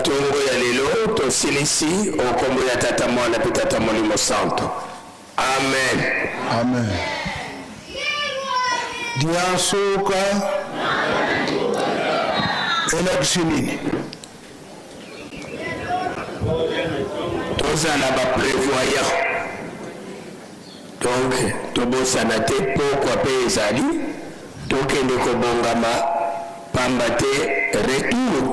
Tongo ya lelo tosilisi okombo ya tata mwana pe tata molimo santo. Amen. Amen. Diasoka élection. Tozala ba prévoyant. Donc tobosana te pokwa pe ezali tokende kobongama pamba te retour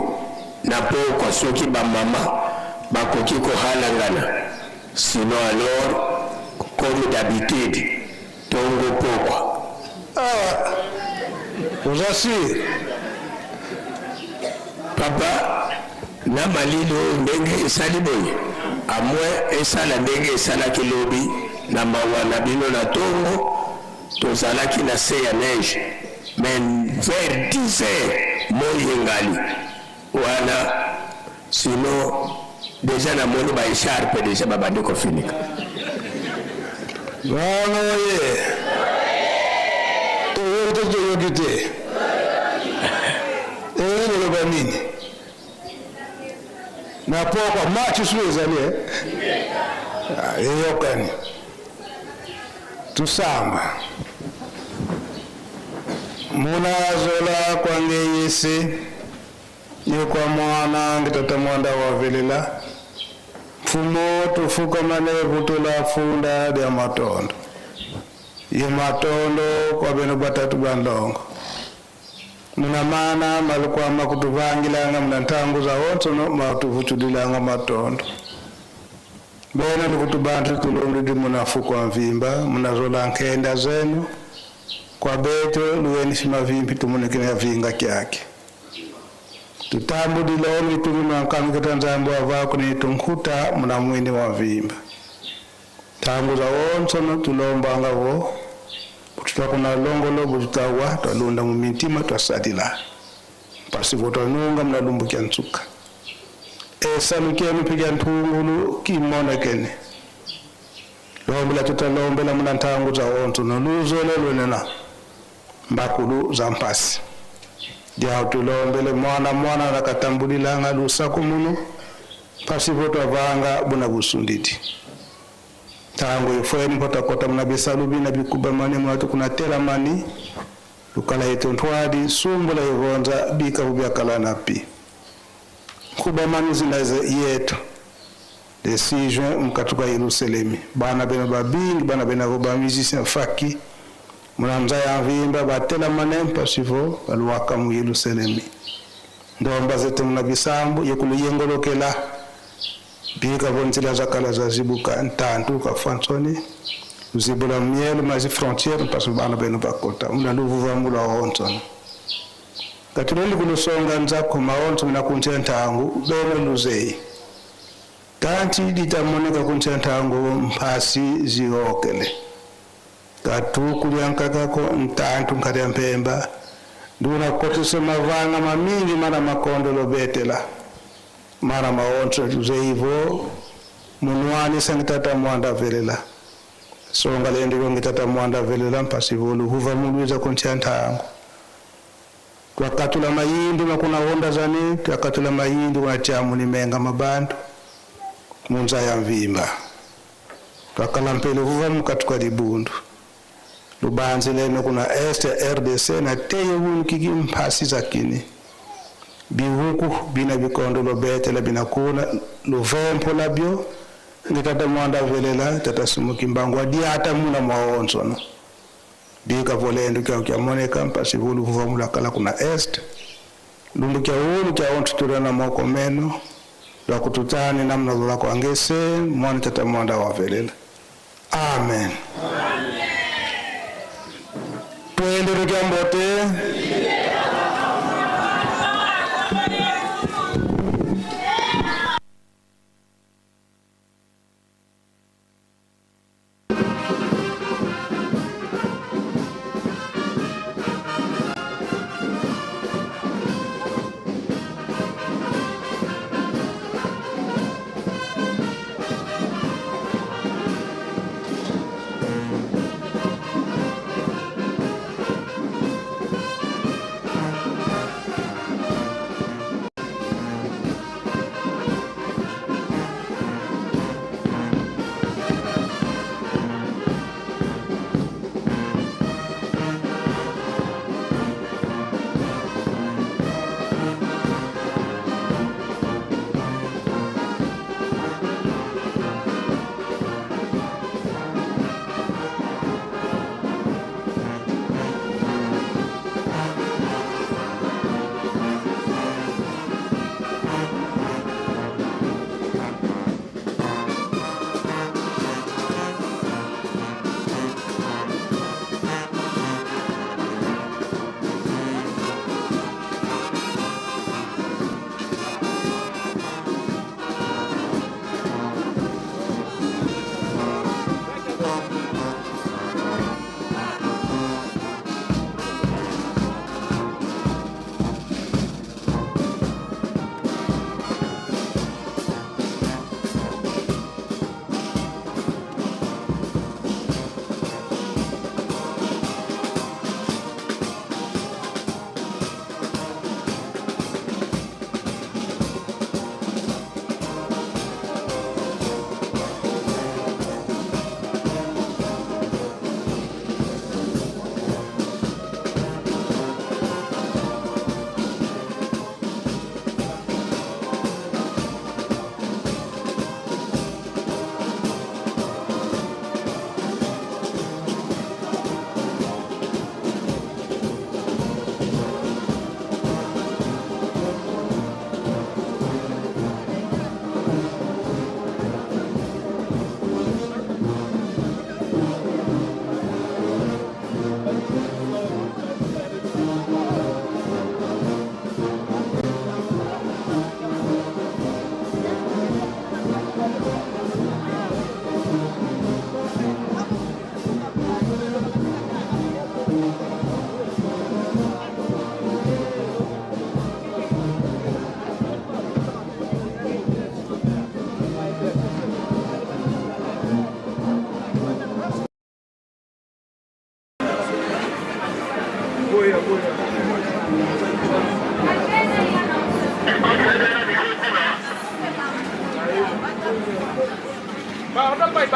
na pokwa soki ba mama bakoki kohalangana Sinon alors, comme d'habitude, Tongo pourquoi? Ah, vous assure. Papa, na malilo ndenge esali boye. Amwe esala ndenge esala kilobi na mawa na bino na Tongo, tozalaki na se ya neige. Mais vers 10 heures, moi ngali. Wana, sinon, déjà na moni ba écharpe déjà babandi kofinika. Wana oye. Toyote toyokite. Ewe lo nini? Na poko machi suwezali eyokani. Tusamba. Muna zola kwange yesi. Yekwa mwana ngitata mwanda wa velela. Fumo tufuka mane vutula funda ya matondo. Ye matondo kwa beno batatu bandongo. Muna mana malukwa makutuvangilanga muna ntangu za onto no matuvuchudilanga matondo. Bena nikutubantu tulomridi muna fukwa mvimba, muna zola nkenda zenu. Kwa beto luweni shima vimpi tumunekine ya vinga kiake. Tutambu diloni tuluna nkami katanzambu wavako ni tunkuta muna mwini wa vimba. Tambu za onto no tulomba ngavo. Tutakuna longo lobo tutawa twalunda mu mitima twasadila. Pasipo twanunga mna lumbukia nsuka. Sanukia mpiga ntungulu kimona kene. Lombela tutalombela mna ntangu za onto no luzole lwenena. Mbakulu za mpasi. Dia tulombele mwana nakatambulila nga lusako muno. Pasipo twavanga buna busunditi. Tango yefweni mpota kota mnabesalubi na bikuba mani mwatu kuna tela mani lukala yetu ntwadi sumbula yevonza bika ubia kala na pi kuba mani zinaze yetu de 6 juin mkatuka Yerusalemi bana bena babingi bana bena goba musicien faki mwanamza ya vimba batela mane mpasivo alwaka mu Yerusalemi ndomba zetu mnabisambu yekulu yengolokela Bika vonzila zakala za zibuka ntantu ka fansoni zibula mielu mazi frontiere pasu bana beno bakota una luvu vamula onto katuleli kulusonga nzako maonto na kuntenta yangu beno luzei tanti ditamoneka kuntenta yangu mpasi ziokele katukulyanka kako ntantu nkati mpemba nduna kotese mavanga mamingi mana makondo lobetela mara maonto tuzehivo munuani sangitata mwanda velela songa lendi ngitata mwanda velela mpasivolu huva muluza kontianta yangu twakatula mayindi na kuna honda zani twakatula mayindi kuna chamu ni menga mabandu munza ya mvimba twakala mpele huva mkatuka libundu lubanzi leno kuna este RDC na teye hunu kiki mpasi za kini bihuku bina bikondo lobete la binakuna luvempo labyo ngitata mwanda velela tata sumuki mbangwa dia hata muna maonzo no bika volendu kia moneka mpasi vulu vuvamula kala kuna est lumbu kia ulu kia ontu turana moko meno la kututani namna zula kwa ngese mwani tata mwanda wa velela amen tuende rukia mbote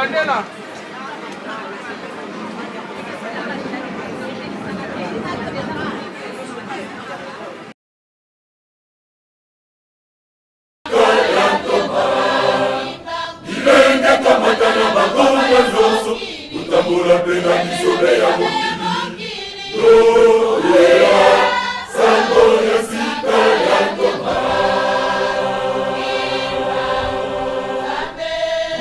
Mandela. Utambula pena misole ya mokili Gloria Sango ya sika ya toma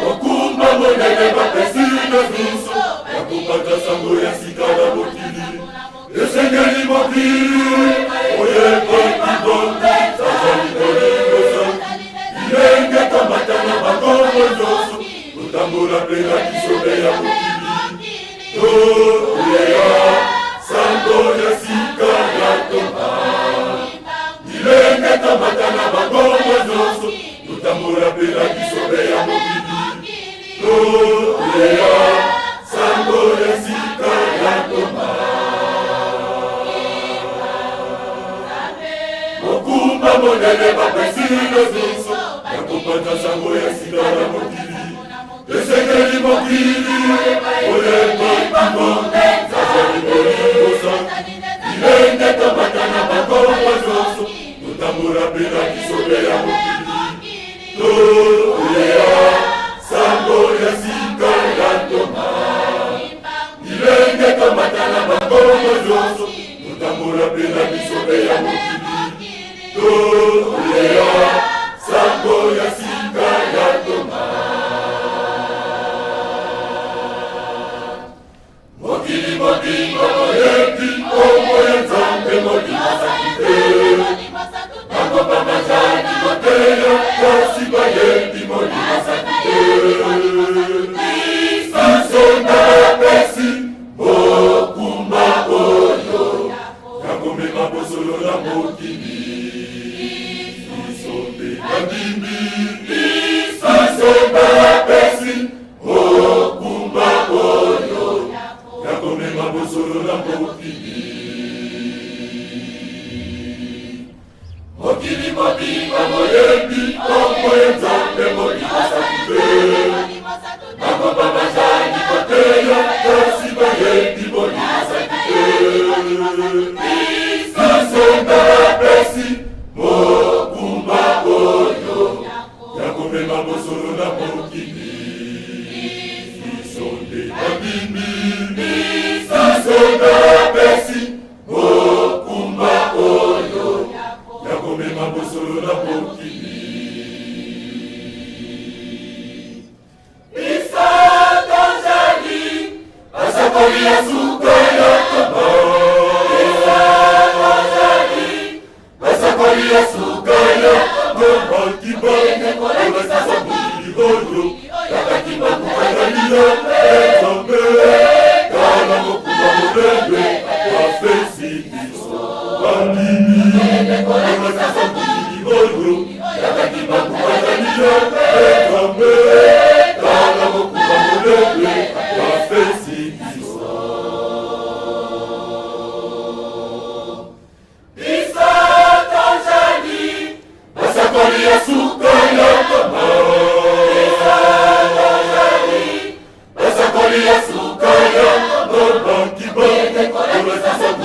Mokumba monene bapesina zuso Ya kupata sango ya sika ya mokili Esengeli mokili Oye koti bongi Sazali kolingo sangi Ilenge kamatana bagongo zoso Utambula pena misole ya mokili Gloria, Santo ya sika ya toma Ilenge tamatana bagongo zoso Tutambula pela kisobe ya mokili Gloria, Santo ya sika ya toma Mokumba monene bapesina zoso Yakupata sango ya sika ya mokili Esengeli mokili Olemba kimonge Sazali kolingo sangi Ilenge kamatana bagongo zoso Tutambula pela kisobe ya mokili Gloria Sango ya sika ya toma Ilenge kamatana bagongo zoso Tutambula pela kisobe ya mokili Gloria Sango ya sika ya toma Mokili modingo moyeti Omo ya nzambe modingo sakite Makopa majani moteya Kasi bayeti modingo sakite Isonda pesi Mokumba oyo Yakome mabosolo na mokili Isonde bandimbi Isonda pesi Mokumba oyo Yakome mabosolo na mokili Mokili mobimba moyebi Omo enzambe modingo sakite Makopa majani koteya Kasi bayeti modingo sakite Isonda pesi Mokumba oyo Yakome mabosolo na mokili Isonde bandimbi Isonda pesi Mokumba oyo Yakome mabosolo na mokili Bisaka jali Basakoli ya suka ya toma Bisaka jali Basakoli ya suka ya toma Kibane Ola sasa mwili oyo Yakakimba kukangalia Ezambe Kala mokuba monebe Wafesi biso Wandini Ola sasa mwili oyo Yakakimba kukangalia Ezambe